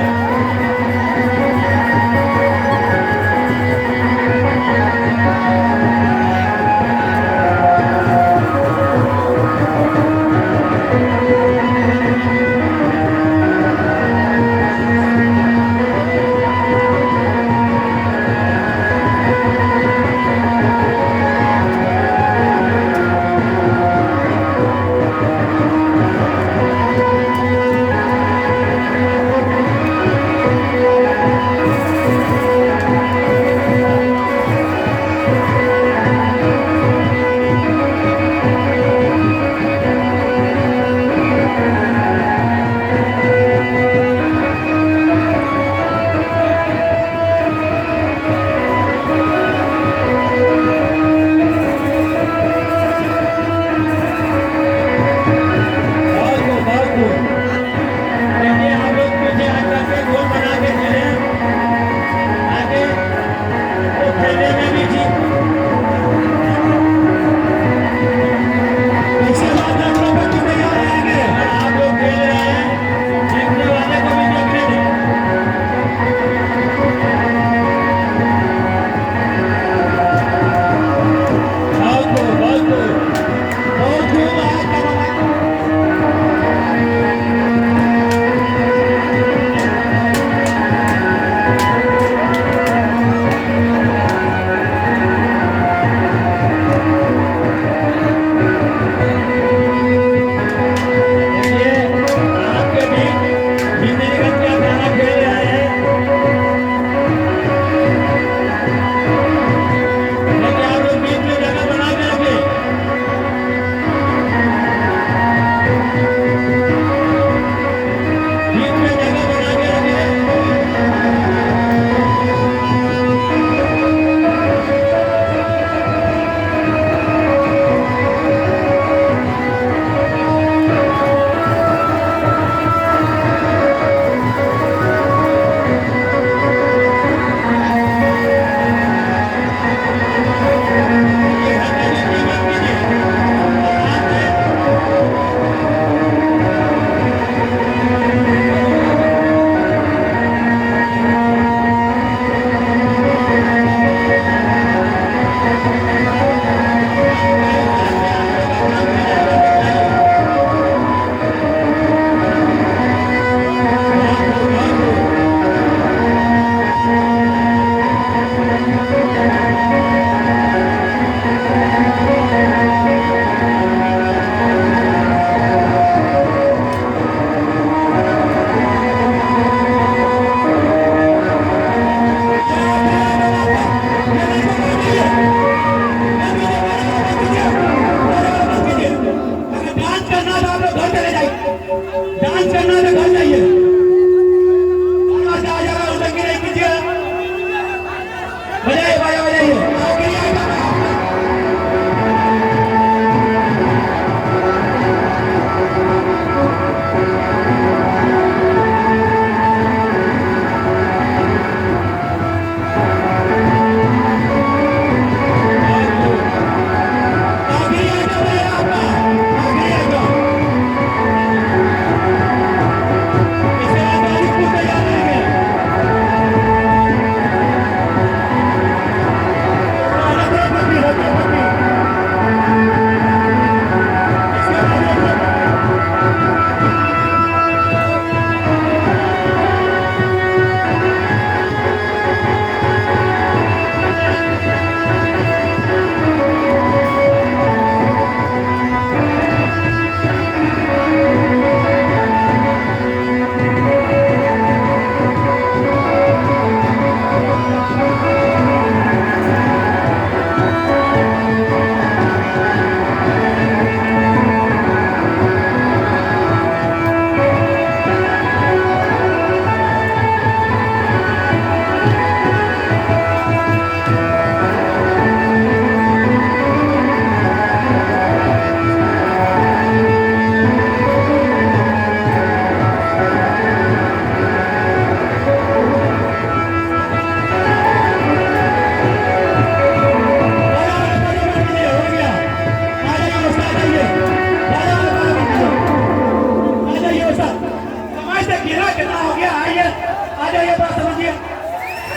आ जाइए, बात समझिए,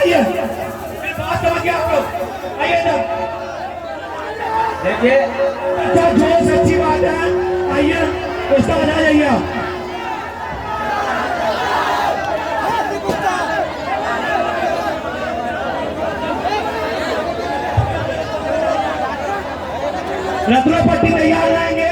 आइए, फिर बात समझिए आप लोग, आइए इधर। देखिए अच्छा, जो सच्ची बात है, आइए उसका बता जाइए आप। रत्नो पट्टी तैयार रहेंगे।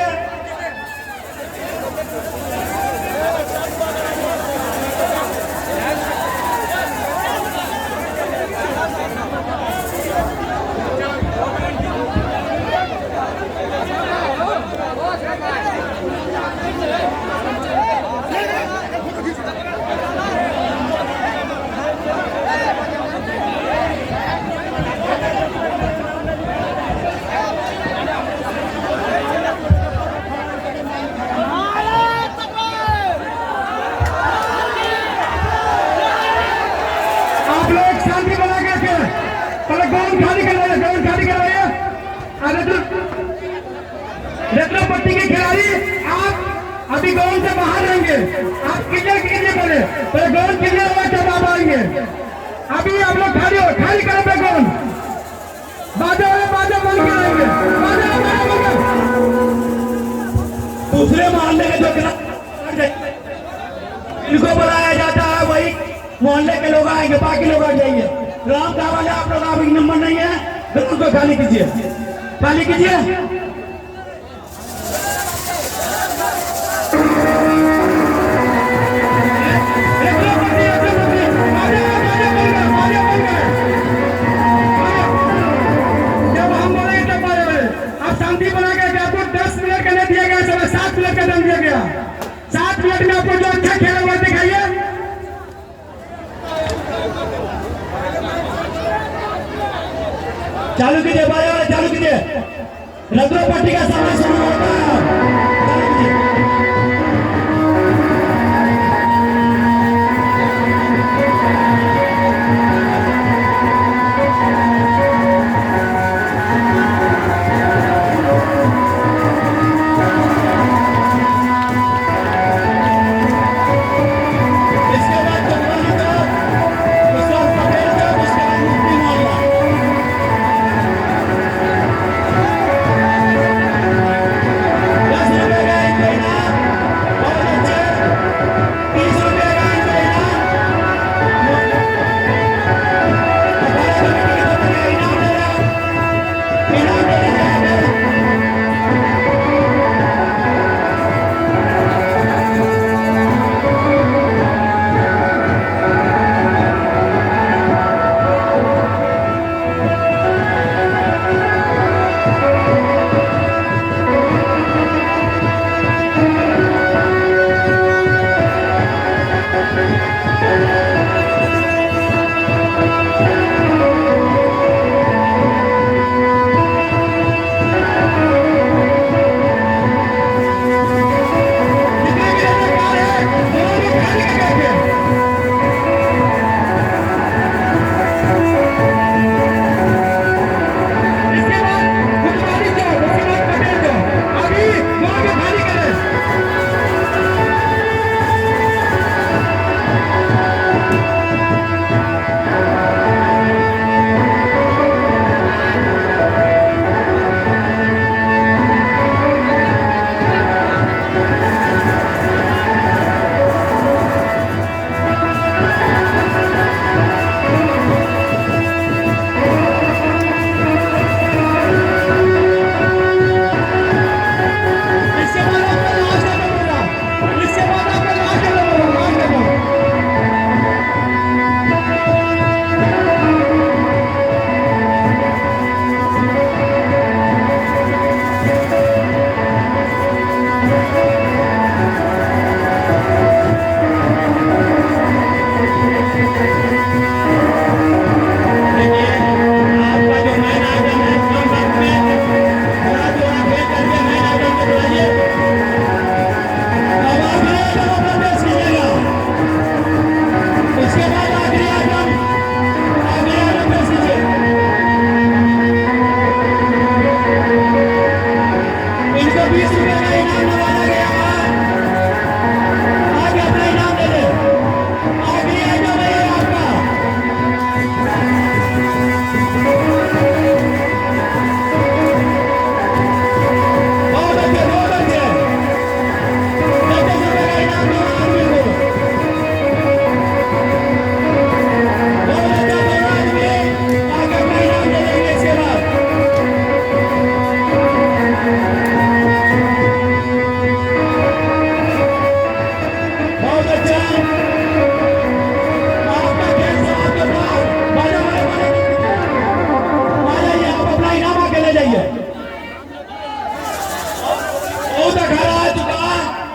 आप लोग शांति बना के रखें। पहले ग्राउंड खाली करवाइए, ग्राउंड खाली करवाइए। रत्नो पट्टी के खिलाड़ी आप अभी ग्राउंड से बाहर रहेंगे। आप क्लियर कीजिए, पहले ग्राउंड क्लियर होगा तब आप आएंगे। अभी आप लोग खाली हो, खाली करें पे ग्राउंड। बाजा बंद कराएंगे, बाजा। दूसरे मोहल्ले के जो इनको बुलाया जाता है, वही मोहल्ले के लोग आएंगे, बाकी लोग आ जाइए। राम का वाले आप लोग, आप नंबर नहीं है, ग्राउंड को खाली कीजिए, खाली कीजिए। जब हम बोलेंगे तब बोलेंगे। आप शांति बना के रखें। आपको 10 मिनट का नहीं दिया गया, समय 7 मिनट का दम दिया गया। 7 मिनट में आपको जो अच्छा खेला हुआ दिखाइए। चालू कीजिए, बाजा वाले चालू कीजिए। रत्नो पट्टी का समय शुरू होता है, चालू कीजिए। इसके बाद चंद्रवाली का, उसके बाद पटेल का, उसके बाद मुफ्ती मोहल्ला। 10 रुपए का एक इनाम, बहुत अच्छे। 30 रुपए का एक इनाम, 12 कमेटी की तरफ से इनाम दे रहा हूं। इनाम दे दीजिए। जितने भी रत्नकार हैं, दोनों लोग खाली करके रखें। इसके बाद गुजराती चौक, उसके बाद पटेल चौक। अभी वहां पे खाली करें। इसके बाद आपका लास्ट नंबर होगा। इसके बाद आपका लास्ट नंबर होगा, लास्ट नंबर। देखिए आपका जो मैन आइटम है, कम वक्त में पूरा जोड़ा खेल करके मैन आइटम को बुलाइए। अब आखिरी आइटम अपना पेश कीजिएगा। इसके बाद आखिरी आइटम पेश कीजिए। इनको 20 रुपए का इनाम नवाजा गया है। आगे अपना इनाम दे दे। आखिरी आइटम है ये,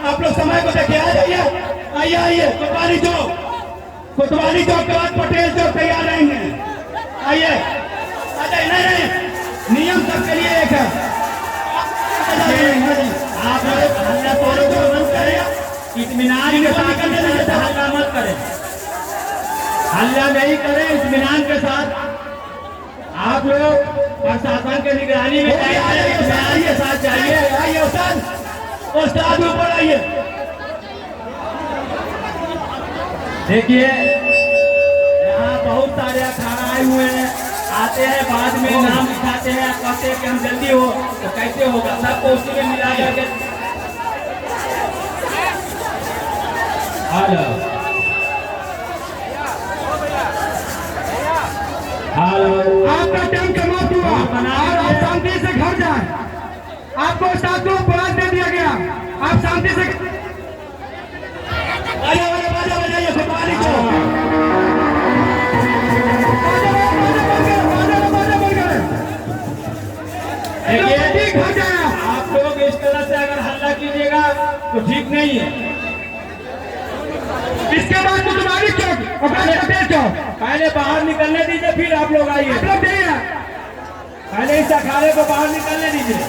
आप लोग समय को देखिए, आ जाइए, आइए आइए, कोतवाली चौक के बाद पटेल चौक तैयार रहेंगे। आइए, आ जाइए, नहीं नियम सबके लिए एक है। आप लोग हल्ला तोड़ो को मत करें, इत्मीनान के साथ हल्ला मत करें, हल्ला नहीं करें, इत्मीनान के साथ। आप लोग प्रशासन के निगरानी में जाइए, इत्मीनान के साथ जाइए। आइए उस्ताद ऊपर आइए। देखिए यहाँ बहुत सारे अखाड़ा आए हुए हैं, आते हैं बाद में नाम लिखाते हैं, कहते हैं कि हम जल्दी हो, तो कैसे होगा? सबको उसी में मिला करके। हेलो हेलो, आपका टाइम समाप्त हुआ और आप शांति से घर जाएं। आपको साथ को पराज दे दिया गया, आप शांति से आइए, बाजा बजाइए, कोतवाली चौक। देखिए घर जाए। आप लोग इस तरह से अगर हल्ला कीजिएगा तो ठीक नहीं है। इसके बाद कोतवाली चौक और पटेल चौक पहले बाहर निकलने दीजिए, फिर आप लोग आइए। आप लोग नहीं है। पहले इस अखाड़े को बाहर निकलने दीजिए।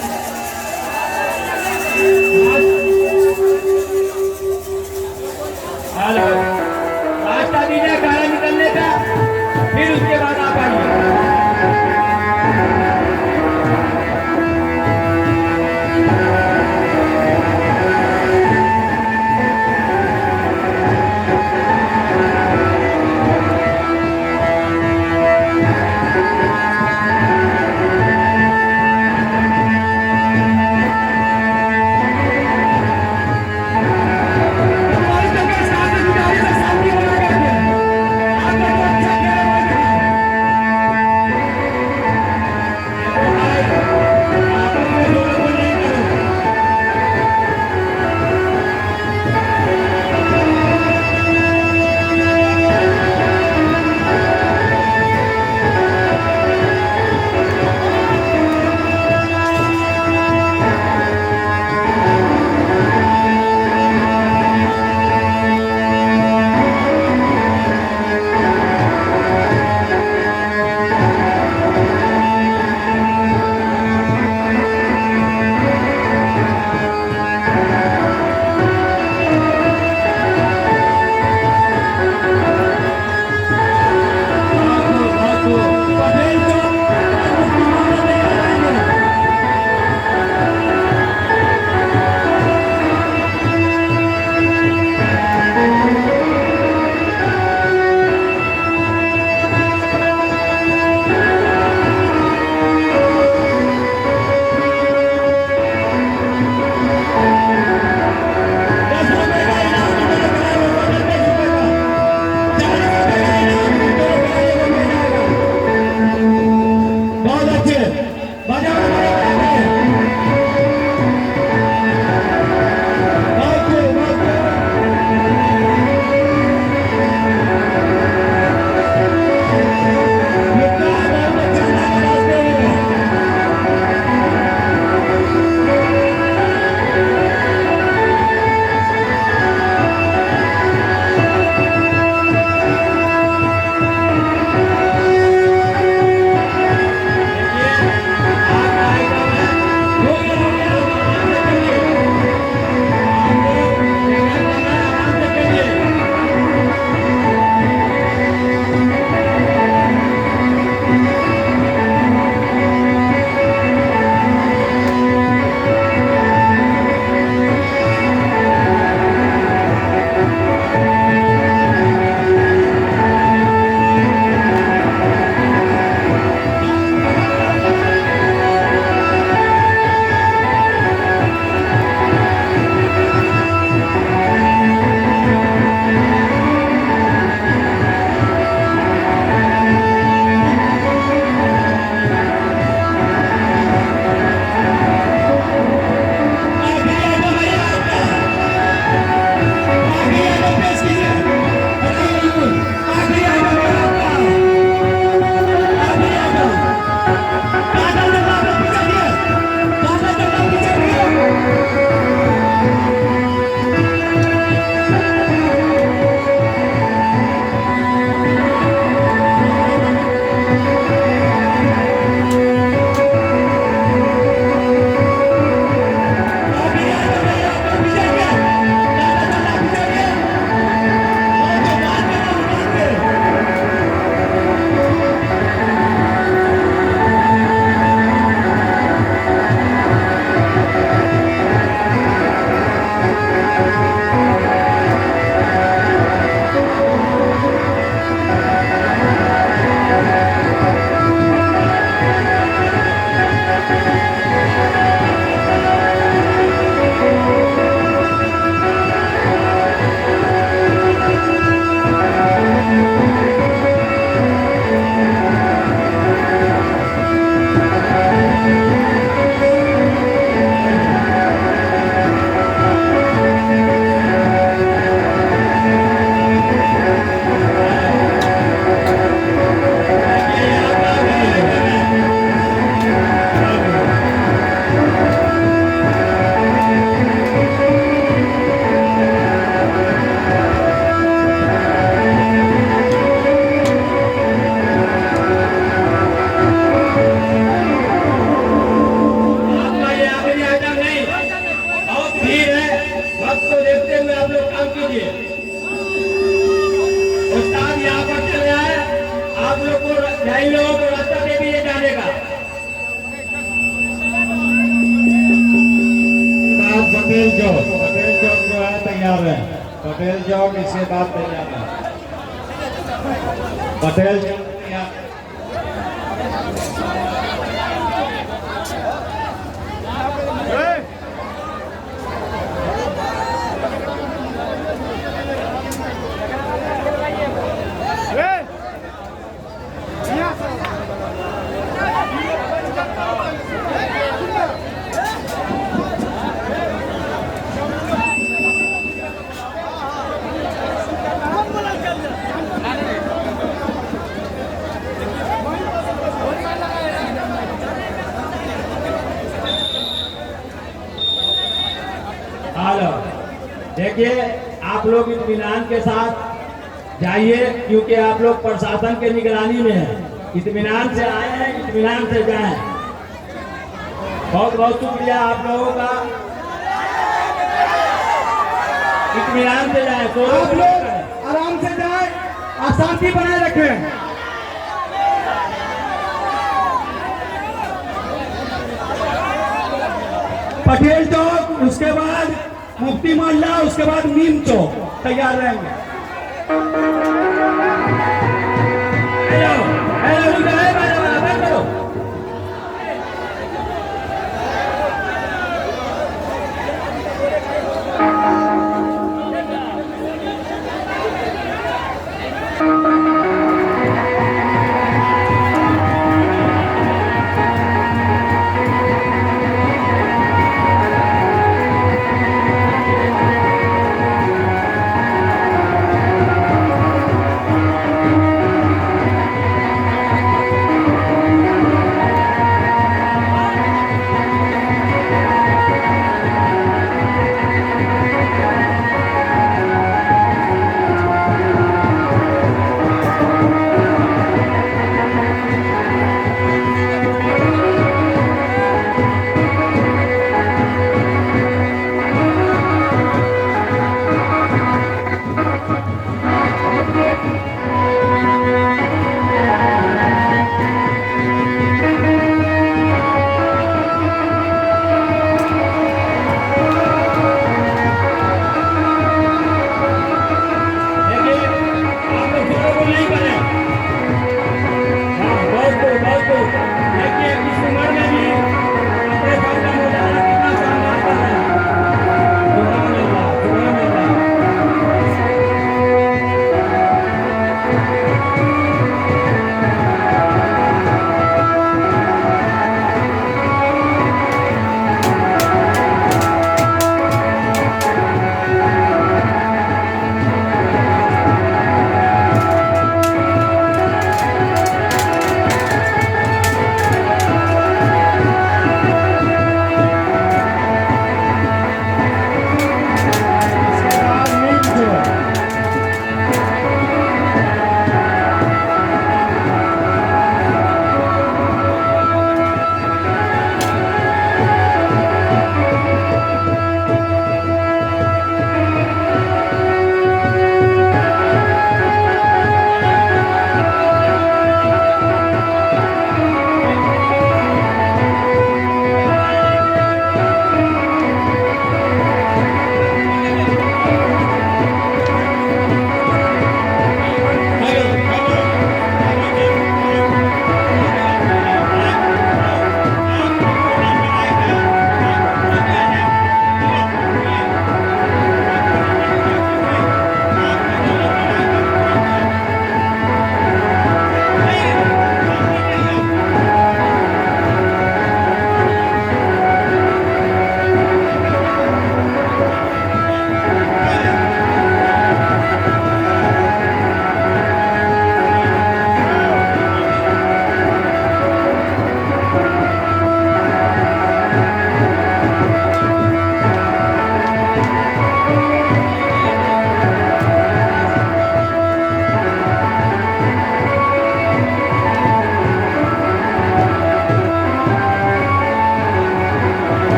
हेलो, रास्ता दीजिए अखाड़ा निकलने का, फिर उसके बाद आप आइए। वक्त को देखते हुए आप लोग काम कीजिए। उस्ताद यहाँ पर चले आए, आप लोग को ढाई लोगों को रास्ता दे दीजिए जाने का। पटेल चौक जो है तैयार है। पटेल चौक इसके बाद तैयार है। पटेल चौक तैयार है। हेलो, देखिए आप लोग इत्मीनान के साथ जाइए, क्योंकि आप लोग प्रशासन के निगरानी में हैं। इत्मीनान से आए हैं, इत्मीनान से जाएं। बहुत बहुत शुक्रिया आप लोगों का। इत्मीनान से जाएं। तो आप लोग आराम से जाएं और शांति बनाए रखें। पटेल चौक, उसके बाद मुफ्ती मोहल्ला, उसके बाद नीम चौक तैयार रहेंगे। हेलो, हेलो, रुक जाओ, बंद करो।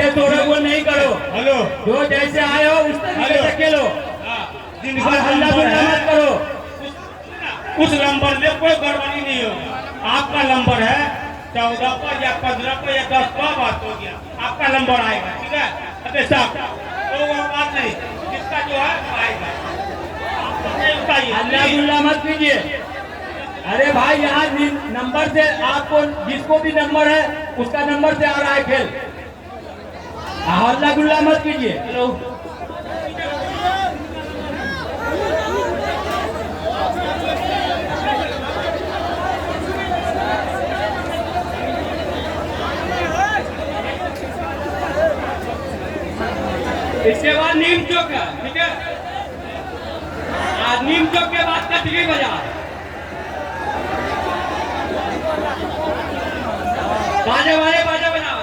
अरे थोड़ा वो नहीं करो, हेलो जो जैसे आए हो उस तरीके से खेलो, और हल्ला गुल्ला मत करो। उस नंबर में कोई गड़बड़ी नहीं होगी। आपका नंबर है 14 पर या 15 पर या 10 पर, बात हो गया, आपका नंबर आएगा, ठीक है। अबे साहब तो वो बात नहीं, जिसका जो है वो आएगा, हल्ला गुल्ला मत कीजिए। अरे भाई यहाँ नंबर से आपको जिसको भी नंबर है उसका नंबर से आ रहा है खेल, हल्ला गुल्ला मत कीजिए। हेलो इसके बाद नीम चौक है, ठीक है। आज नीम चौक के बाद कचरी बाजार, बाजे वाले बाजे बजाओ।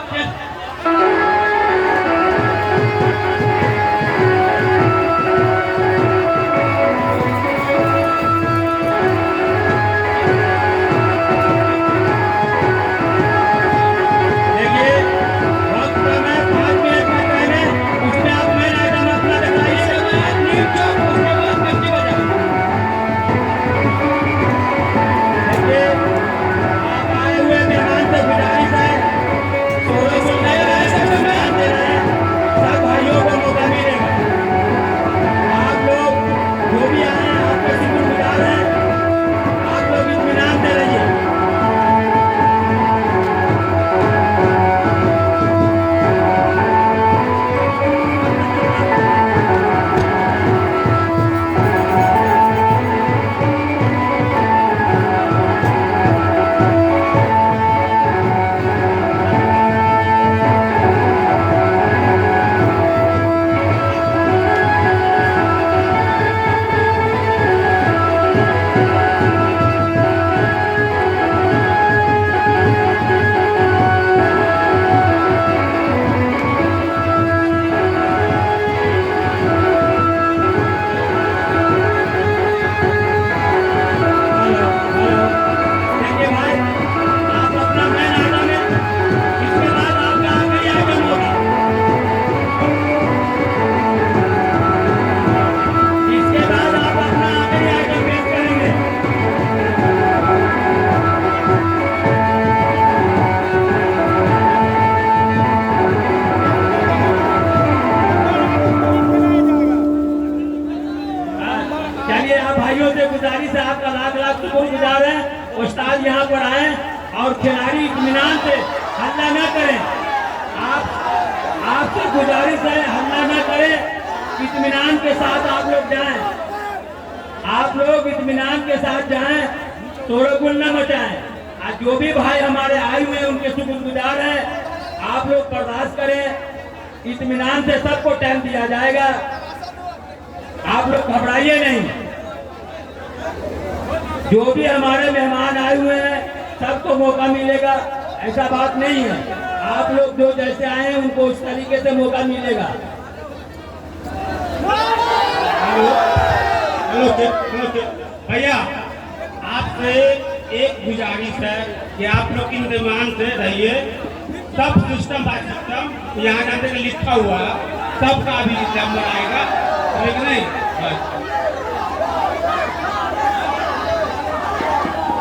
देखिए वक्त में 5 मिनट में पहले उसमें आप मेन आइटम अपना दिखाइए। नीम चौक, उसके बाद कचरी बाजार। देखिए आप आए हुए मेहमान से गुजारिश है, थोड़ा सा नए नए से ध्यान दे रहे हैं, सब भाइयों को मौका मिलेगा। आप लोग जो भी आए हैं आपका शुक्रगुजार हैं, आप लोग इत्मीनान से रहिए। देखिए भाई आप अपना मेन आइटम है, इसके बाद आपका आखिरी आइटम होगा। इसके बाद आप अपना आखिरी आइटम पेश करेंगे। चलिए आप भाइयों से गुजारिश है, आपका लाख लाख शुक्रगुजार है। उस्ताद यहाँ पर आए और खिलाड़ी इत्मीनान से हल्ला न करें। आपसे गुजारिश है हल्ला न करें, इत्मीनान के साथ आप लोग जाएं, आप लोग इत्मीनान के साथ जाएं, शोरगुल न मचाएं। आज जो भी भाई हमारे आए हुए हैं उनके शुक्रगुजार हैं, आप लोग बर्दाश्त करें, इत्मीनान से सबको टाइम दिया जाएगा, आप लोग घबराइए नहीं। जो भी हमारे मेहमान आए हुए हैं सबको मौका मिलेगा, ऐसा बात नहीं है। आप लोग जो जैसे आए हैं उनको उस तरीके से मौका मिलेगा। भैया आपसे एक गुजारिश है कि आप लोग इंतजाम से रहिए, सब सिस्टम बाय सिस्टम यहाँ जाते के लिखा हुआ है, सबका भी नंबर आएगा, ठीक नहीं।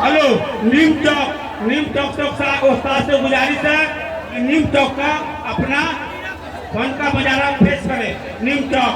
हेलो नीम चौक से गुजारिश है कि नीम चौक का अपना फन का बाजारा पेश करें। नीम चौक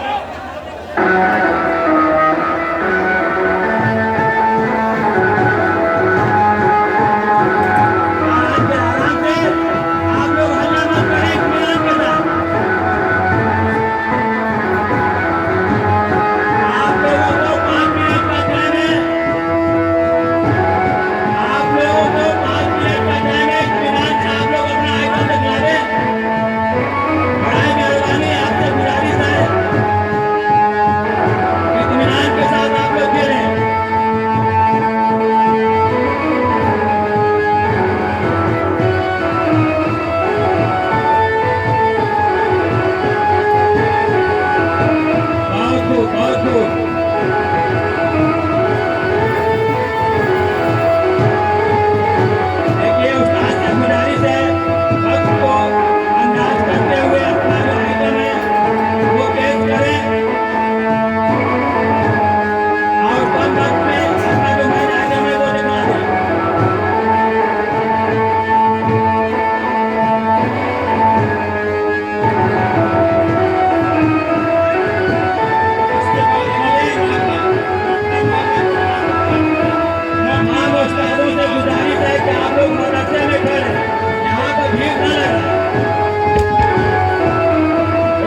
भीड़ न लगे।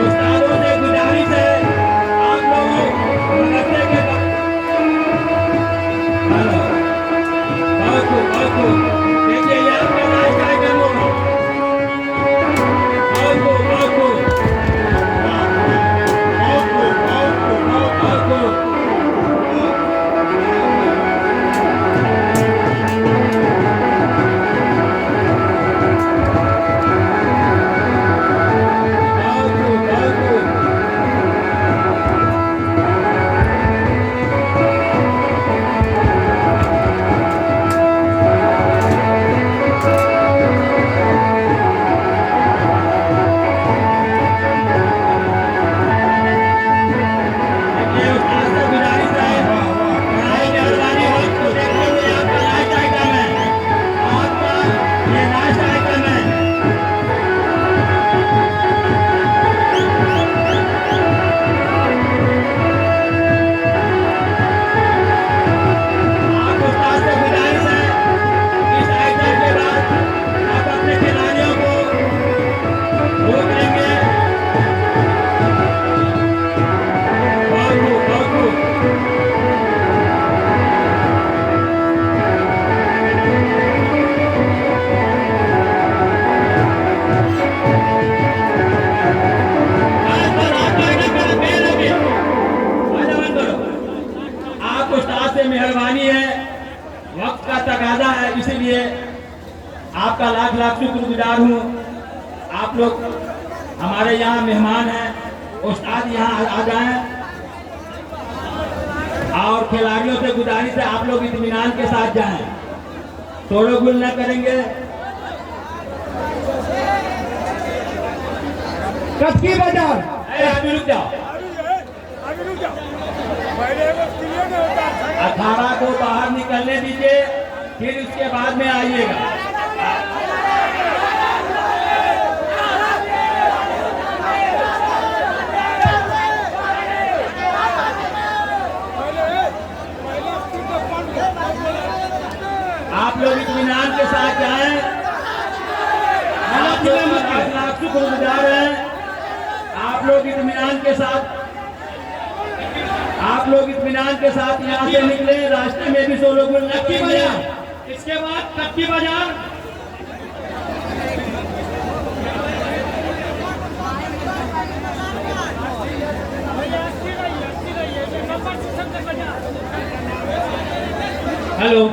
उस्तादों से गुजारिश है आप लोग नृत्य के हेलो बहुत खूब देखिए ये आपका नाच कार्यक्रम होगा बहुत खूब मेहरबानी है, वक्त का तकाजा है, इसीलिए आपका लाख लाख शुक्रगुजार हूँ। आप लोग हमारे यहाँ मेहमान हैं, उस्ताद यहाँ आ जाएं और खिलाड़ियों से गुजारिश है आप लोग इत्मीनान के साथ जाएं, शोर गुल न करेंगे। कटकी बाजार अभी रुक जाओ, 18 को बाहर निकलने दीजिए, फिर उसके बाद में आइएगा। आप लोग इत्मीनान के साथ जाएं, आप लोग लाख शुक्रगुजार हैं। आप लोग इत्मीनान के साथ यहाँ से निकले, रास्ते में भी सोलो गुल न कीजिए। इसके बाद कच्ची बाजार हेलो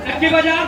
कच्ची बाजार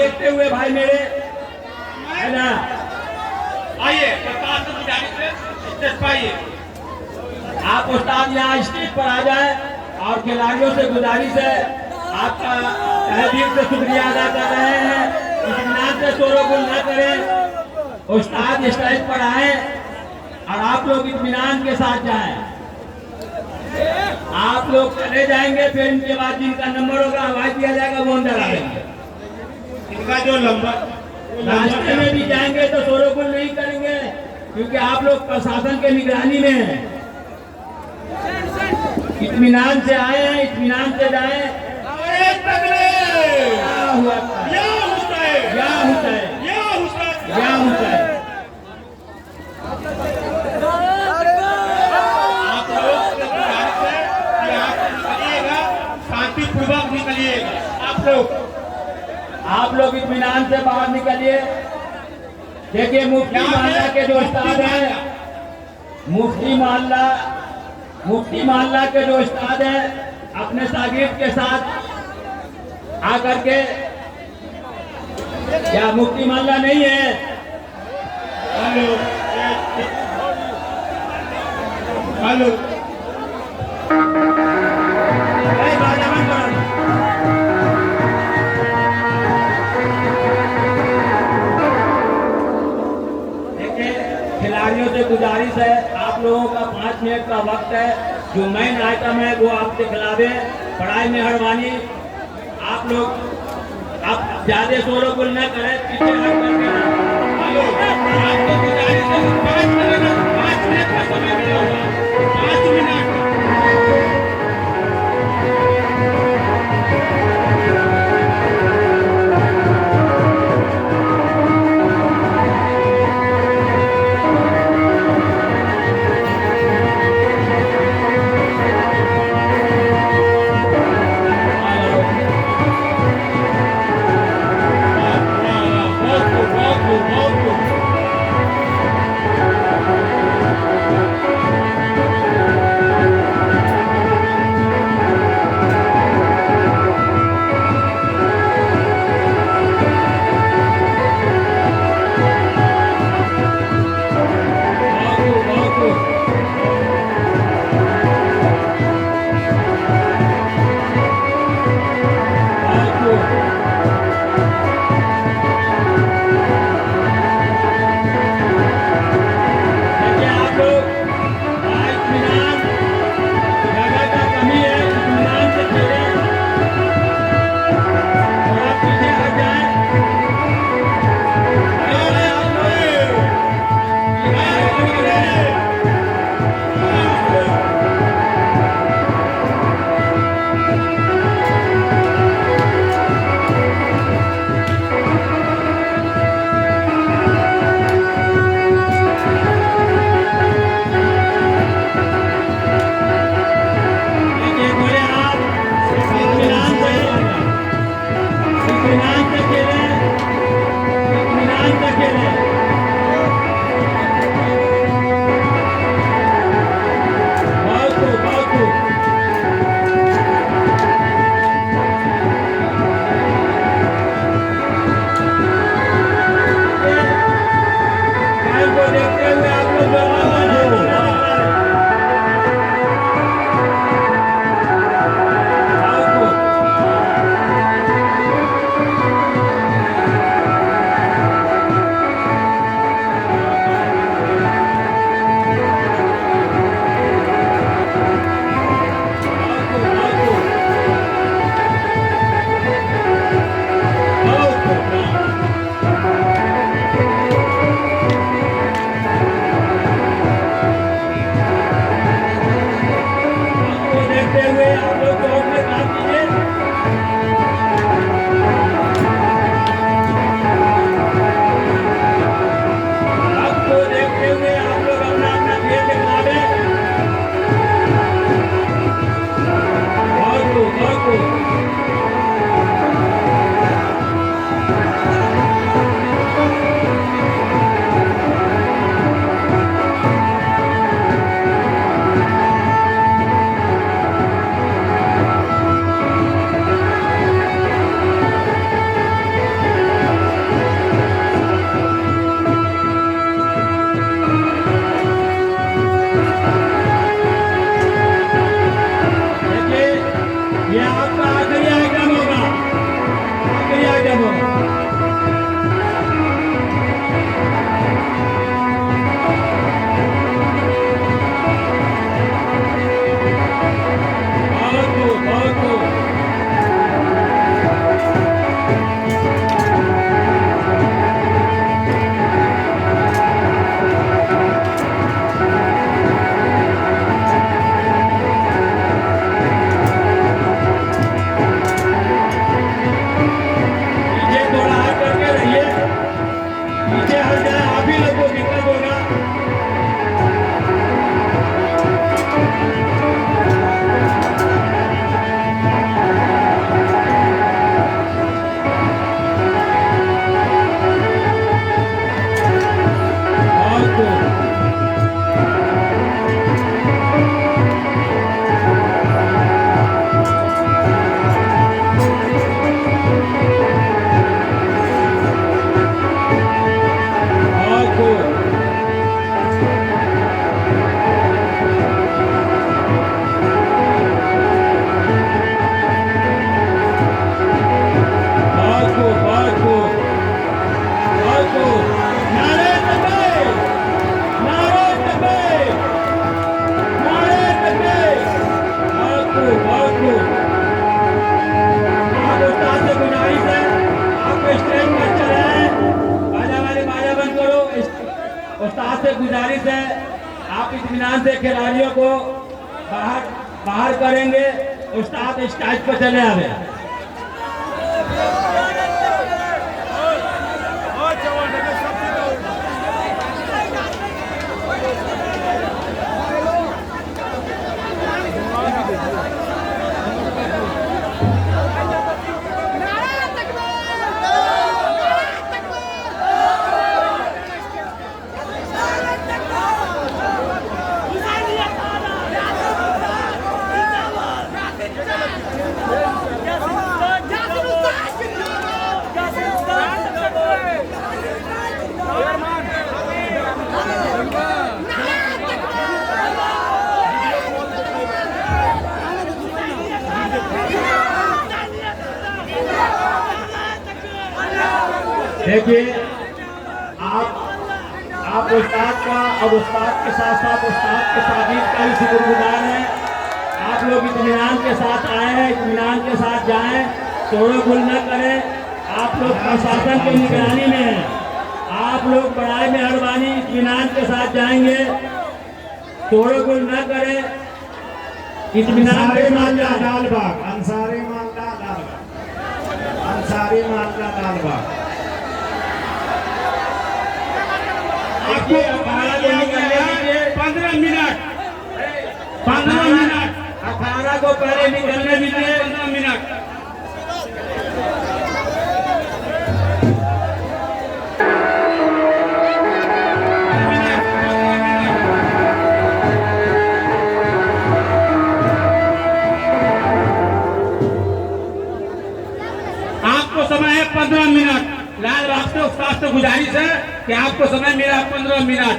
देखते हुए भाई मेरे, है ना, आइए प्रकाश से गुजारिश है स्टेज पर आइए। आप उस्ताद यहाँ स्टेज पर आ जाए और खिलाड़ियों से गुजारिश है, आपका तहे दिल से शुक्रिया अदा कर रहे हैं, इत्मीनान से शोरगुल न करें, उस्ताद स्टेज पर आए और आप लोग इत्मीनान के साथ जाएं। आप लोग चले जाएंगे, फिर इनके बाद जिनका नंबर होगा आवाज दिया जाएगा, वो अंदर आएंगे। इनका जो नंबर रास्ते में भी जाएंगे तो शोरगुल नहीं करेंगे, क्योंकि आप लोग प्रशासन के निगरानी में हैं। इत्मीनान से आए हैं, इत्मीनान से जाएं। अरे तगड़े क्या हुआ? या हुसैन क्या होता है? या हुसैन क्या होता है? आप लोग से गुजारिश है कि आप निकलिएगा, शांतिपूर्वक निकलिएगा। आप लोग इत्मीनान से बाहर निकलिए। देखिए मुफ्ती मोहल्ला के जो उस्ताद हैं, मुफ्ती मोहल्ला के जो उस्ताद हैं, अपने शागिर्द के साथ आकर के, क्या मुफ्ती मोहल्ला नहीं है? हेलो हेलो अरे बाजा बंद करो। देखिए खिलाड़ियों से गुजारिश है, आप लोगों का 5 मिनट का वक्त है, जो मेन आइटम है वो आप दिखलावे। पढ़ाई में हड़वानी, आप लोग आप ज्यादा शोरगुल न करें, पीछे हट करके हेलो आपको गुजारिश है कि 5 मिनट का समय मिला हुआ 5 मिनट। इत्मीनान से खिलाड़ियों को बाहर बाहर करेंगे। उस्ताद स्टेज पर चले आ रहे हैं। देखिए आप उस्ताद का और उस्ताद के साथ साथ उस्ताद के साथी का भी शुक्रगुजार हैं। आप लोग इत्मीनान के साथ आए हैं, इत्मीनान के साथ जाएं, तोड़ो गुल न करें। आप लोग प्रशासन की निगरानी में हैं। आप लोग बड़ाई मेहरबानी इत्मीनान के साथ जाएंगे, तोड़ो गुल न करें। इत्मीनान के साथ जाएं। लालबाग अंसारी मालदा लालबाग अंसारी मालदा लालबाग। आपको अखाड़ा को निकलने दीजिए 15 मिनट 15 मिनट अखाड़ा को पहले निकलने दीजिए। 15 मिनट। आपको समय है 15 मिनट। लाल बाग से उस्ताद से गुजारिश है कि आपको समय मिला 15 मिनट।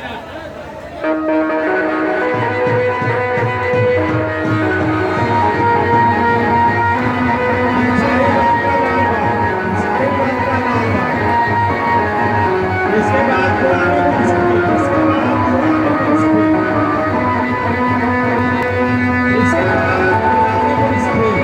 इसके बाद पुराने प्रिंसिपल, इसके बाद पुराने प्रिंसिपल, इसके बाद पुराने प्रिंसिपल।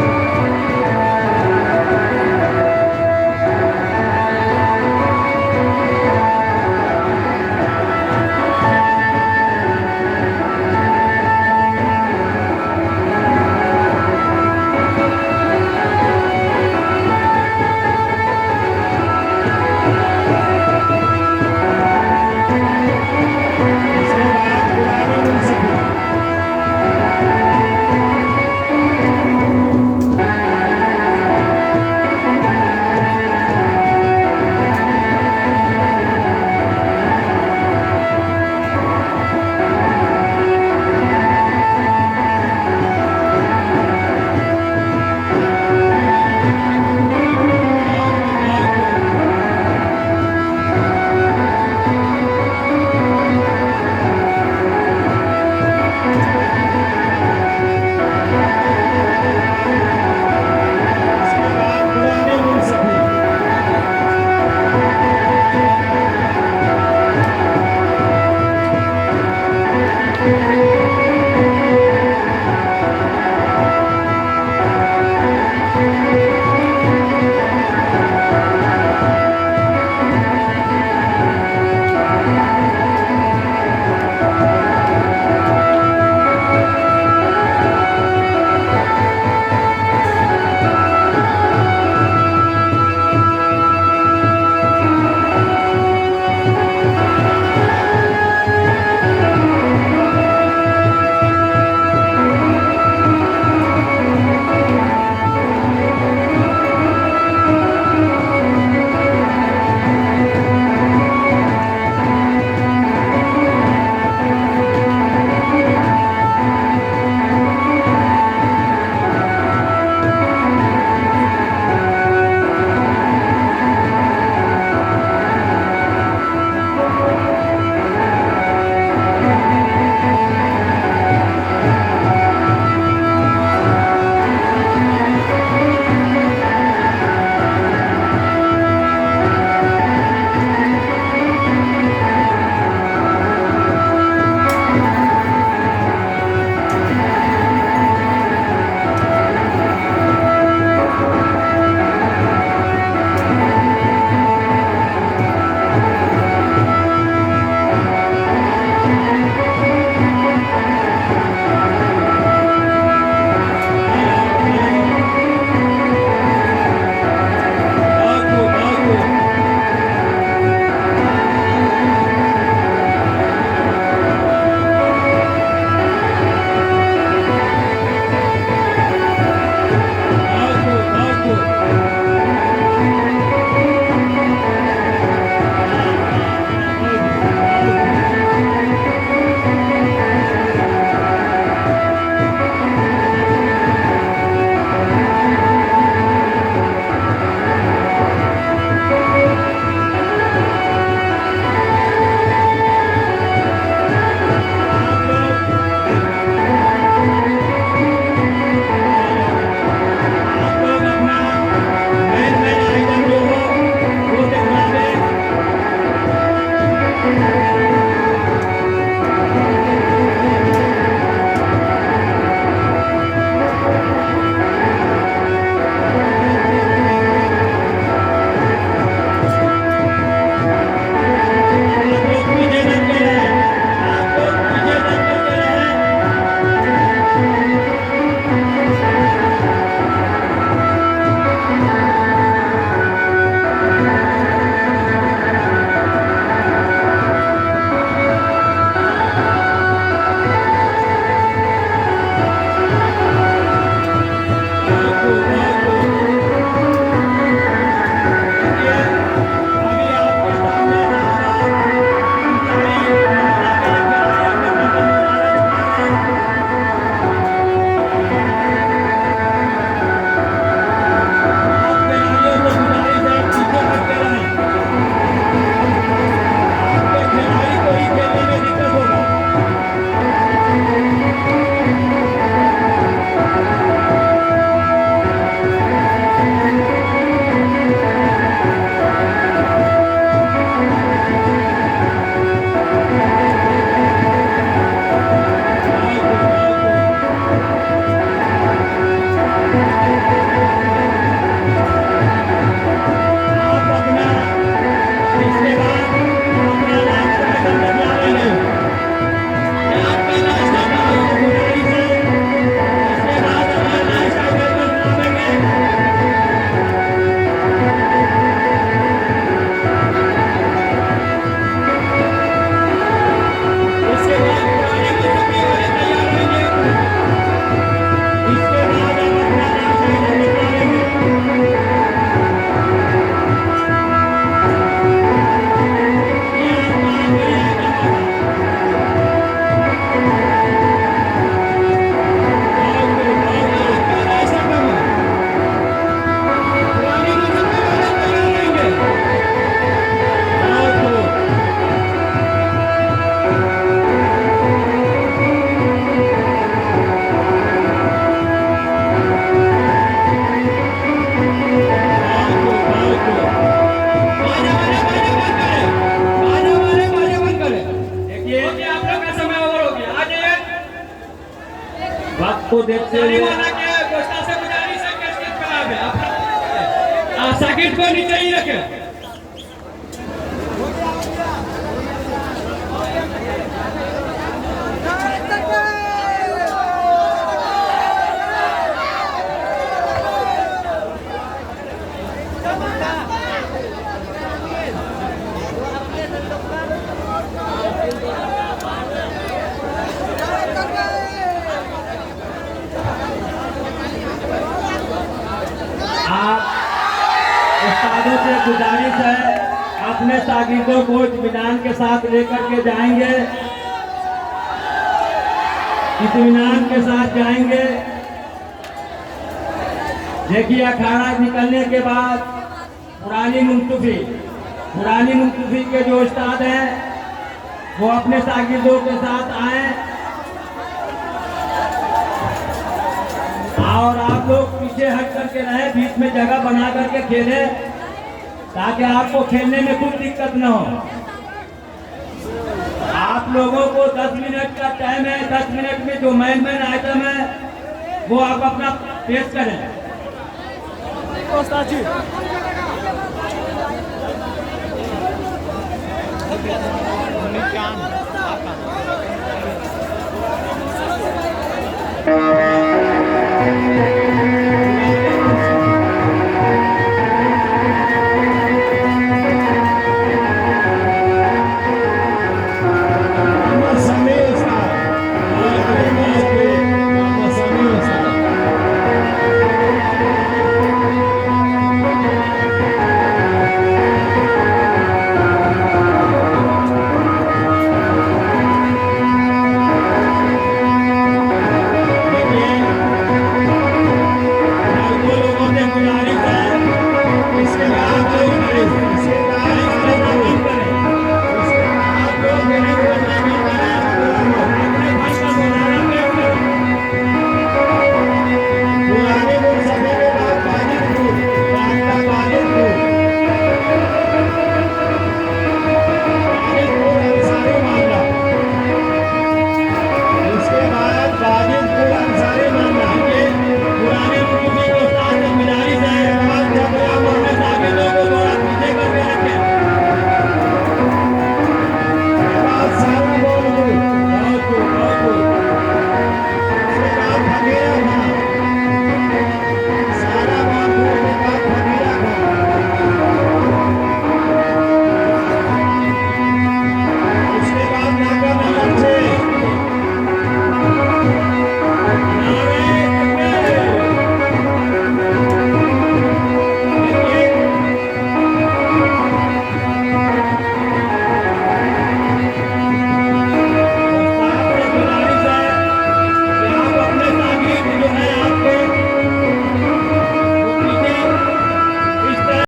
देखते हुए से गुजारिश है कि स्टेज पर आवे अपना साकिट को नीचे ही रखे। आप उस्तादों से गुजारिश है अपने शागिर्दों को इत्मीनान के साथ लेकर के जाएंगे, इत्मीनान के साथ जाएंगे। देखिए अखाड़ा निकलने के बाद पुरानी मुंतफी के जो उस्ताद हैं वो अपने शागिर्दों के साथ आए और आप लोग पीछे हट करके रहे, बीच में जगह बना करके खेले ताकि आपको खेलने में कुछ दिक्कत न हो। आप लोगों को 10 मिनट का टाइम है, 10 मिनट में जो मेन आइटम है वो आप अपना पेश करें। उस्ताद जी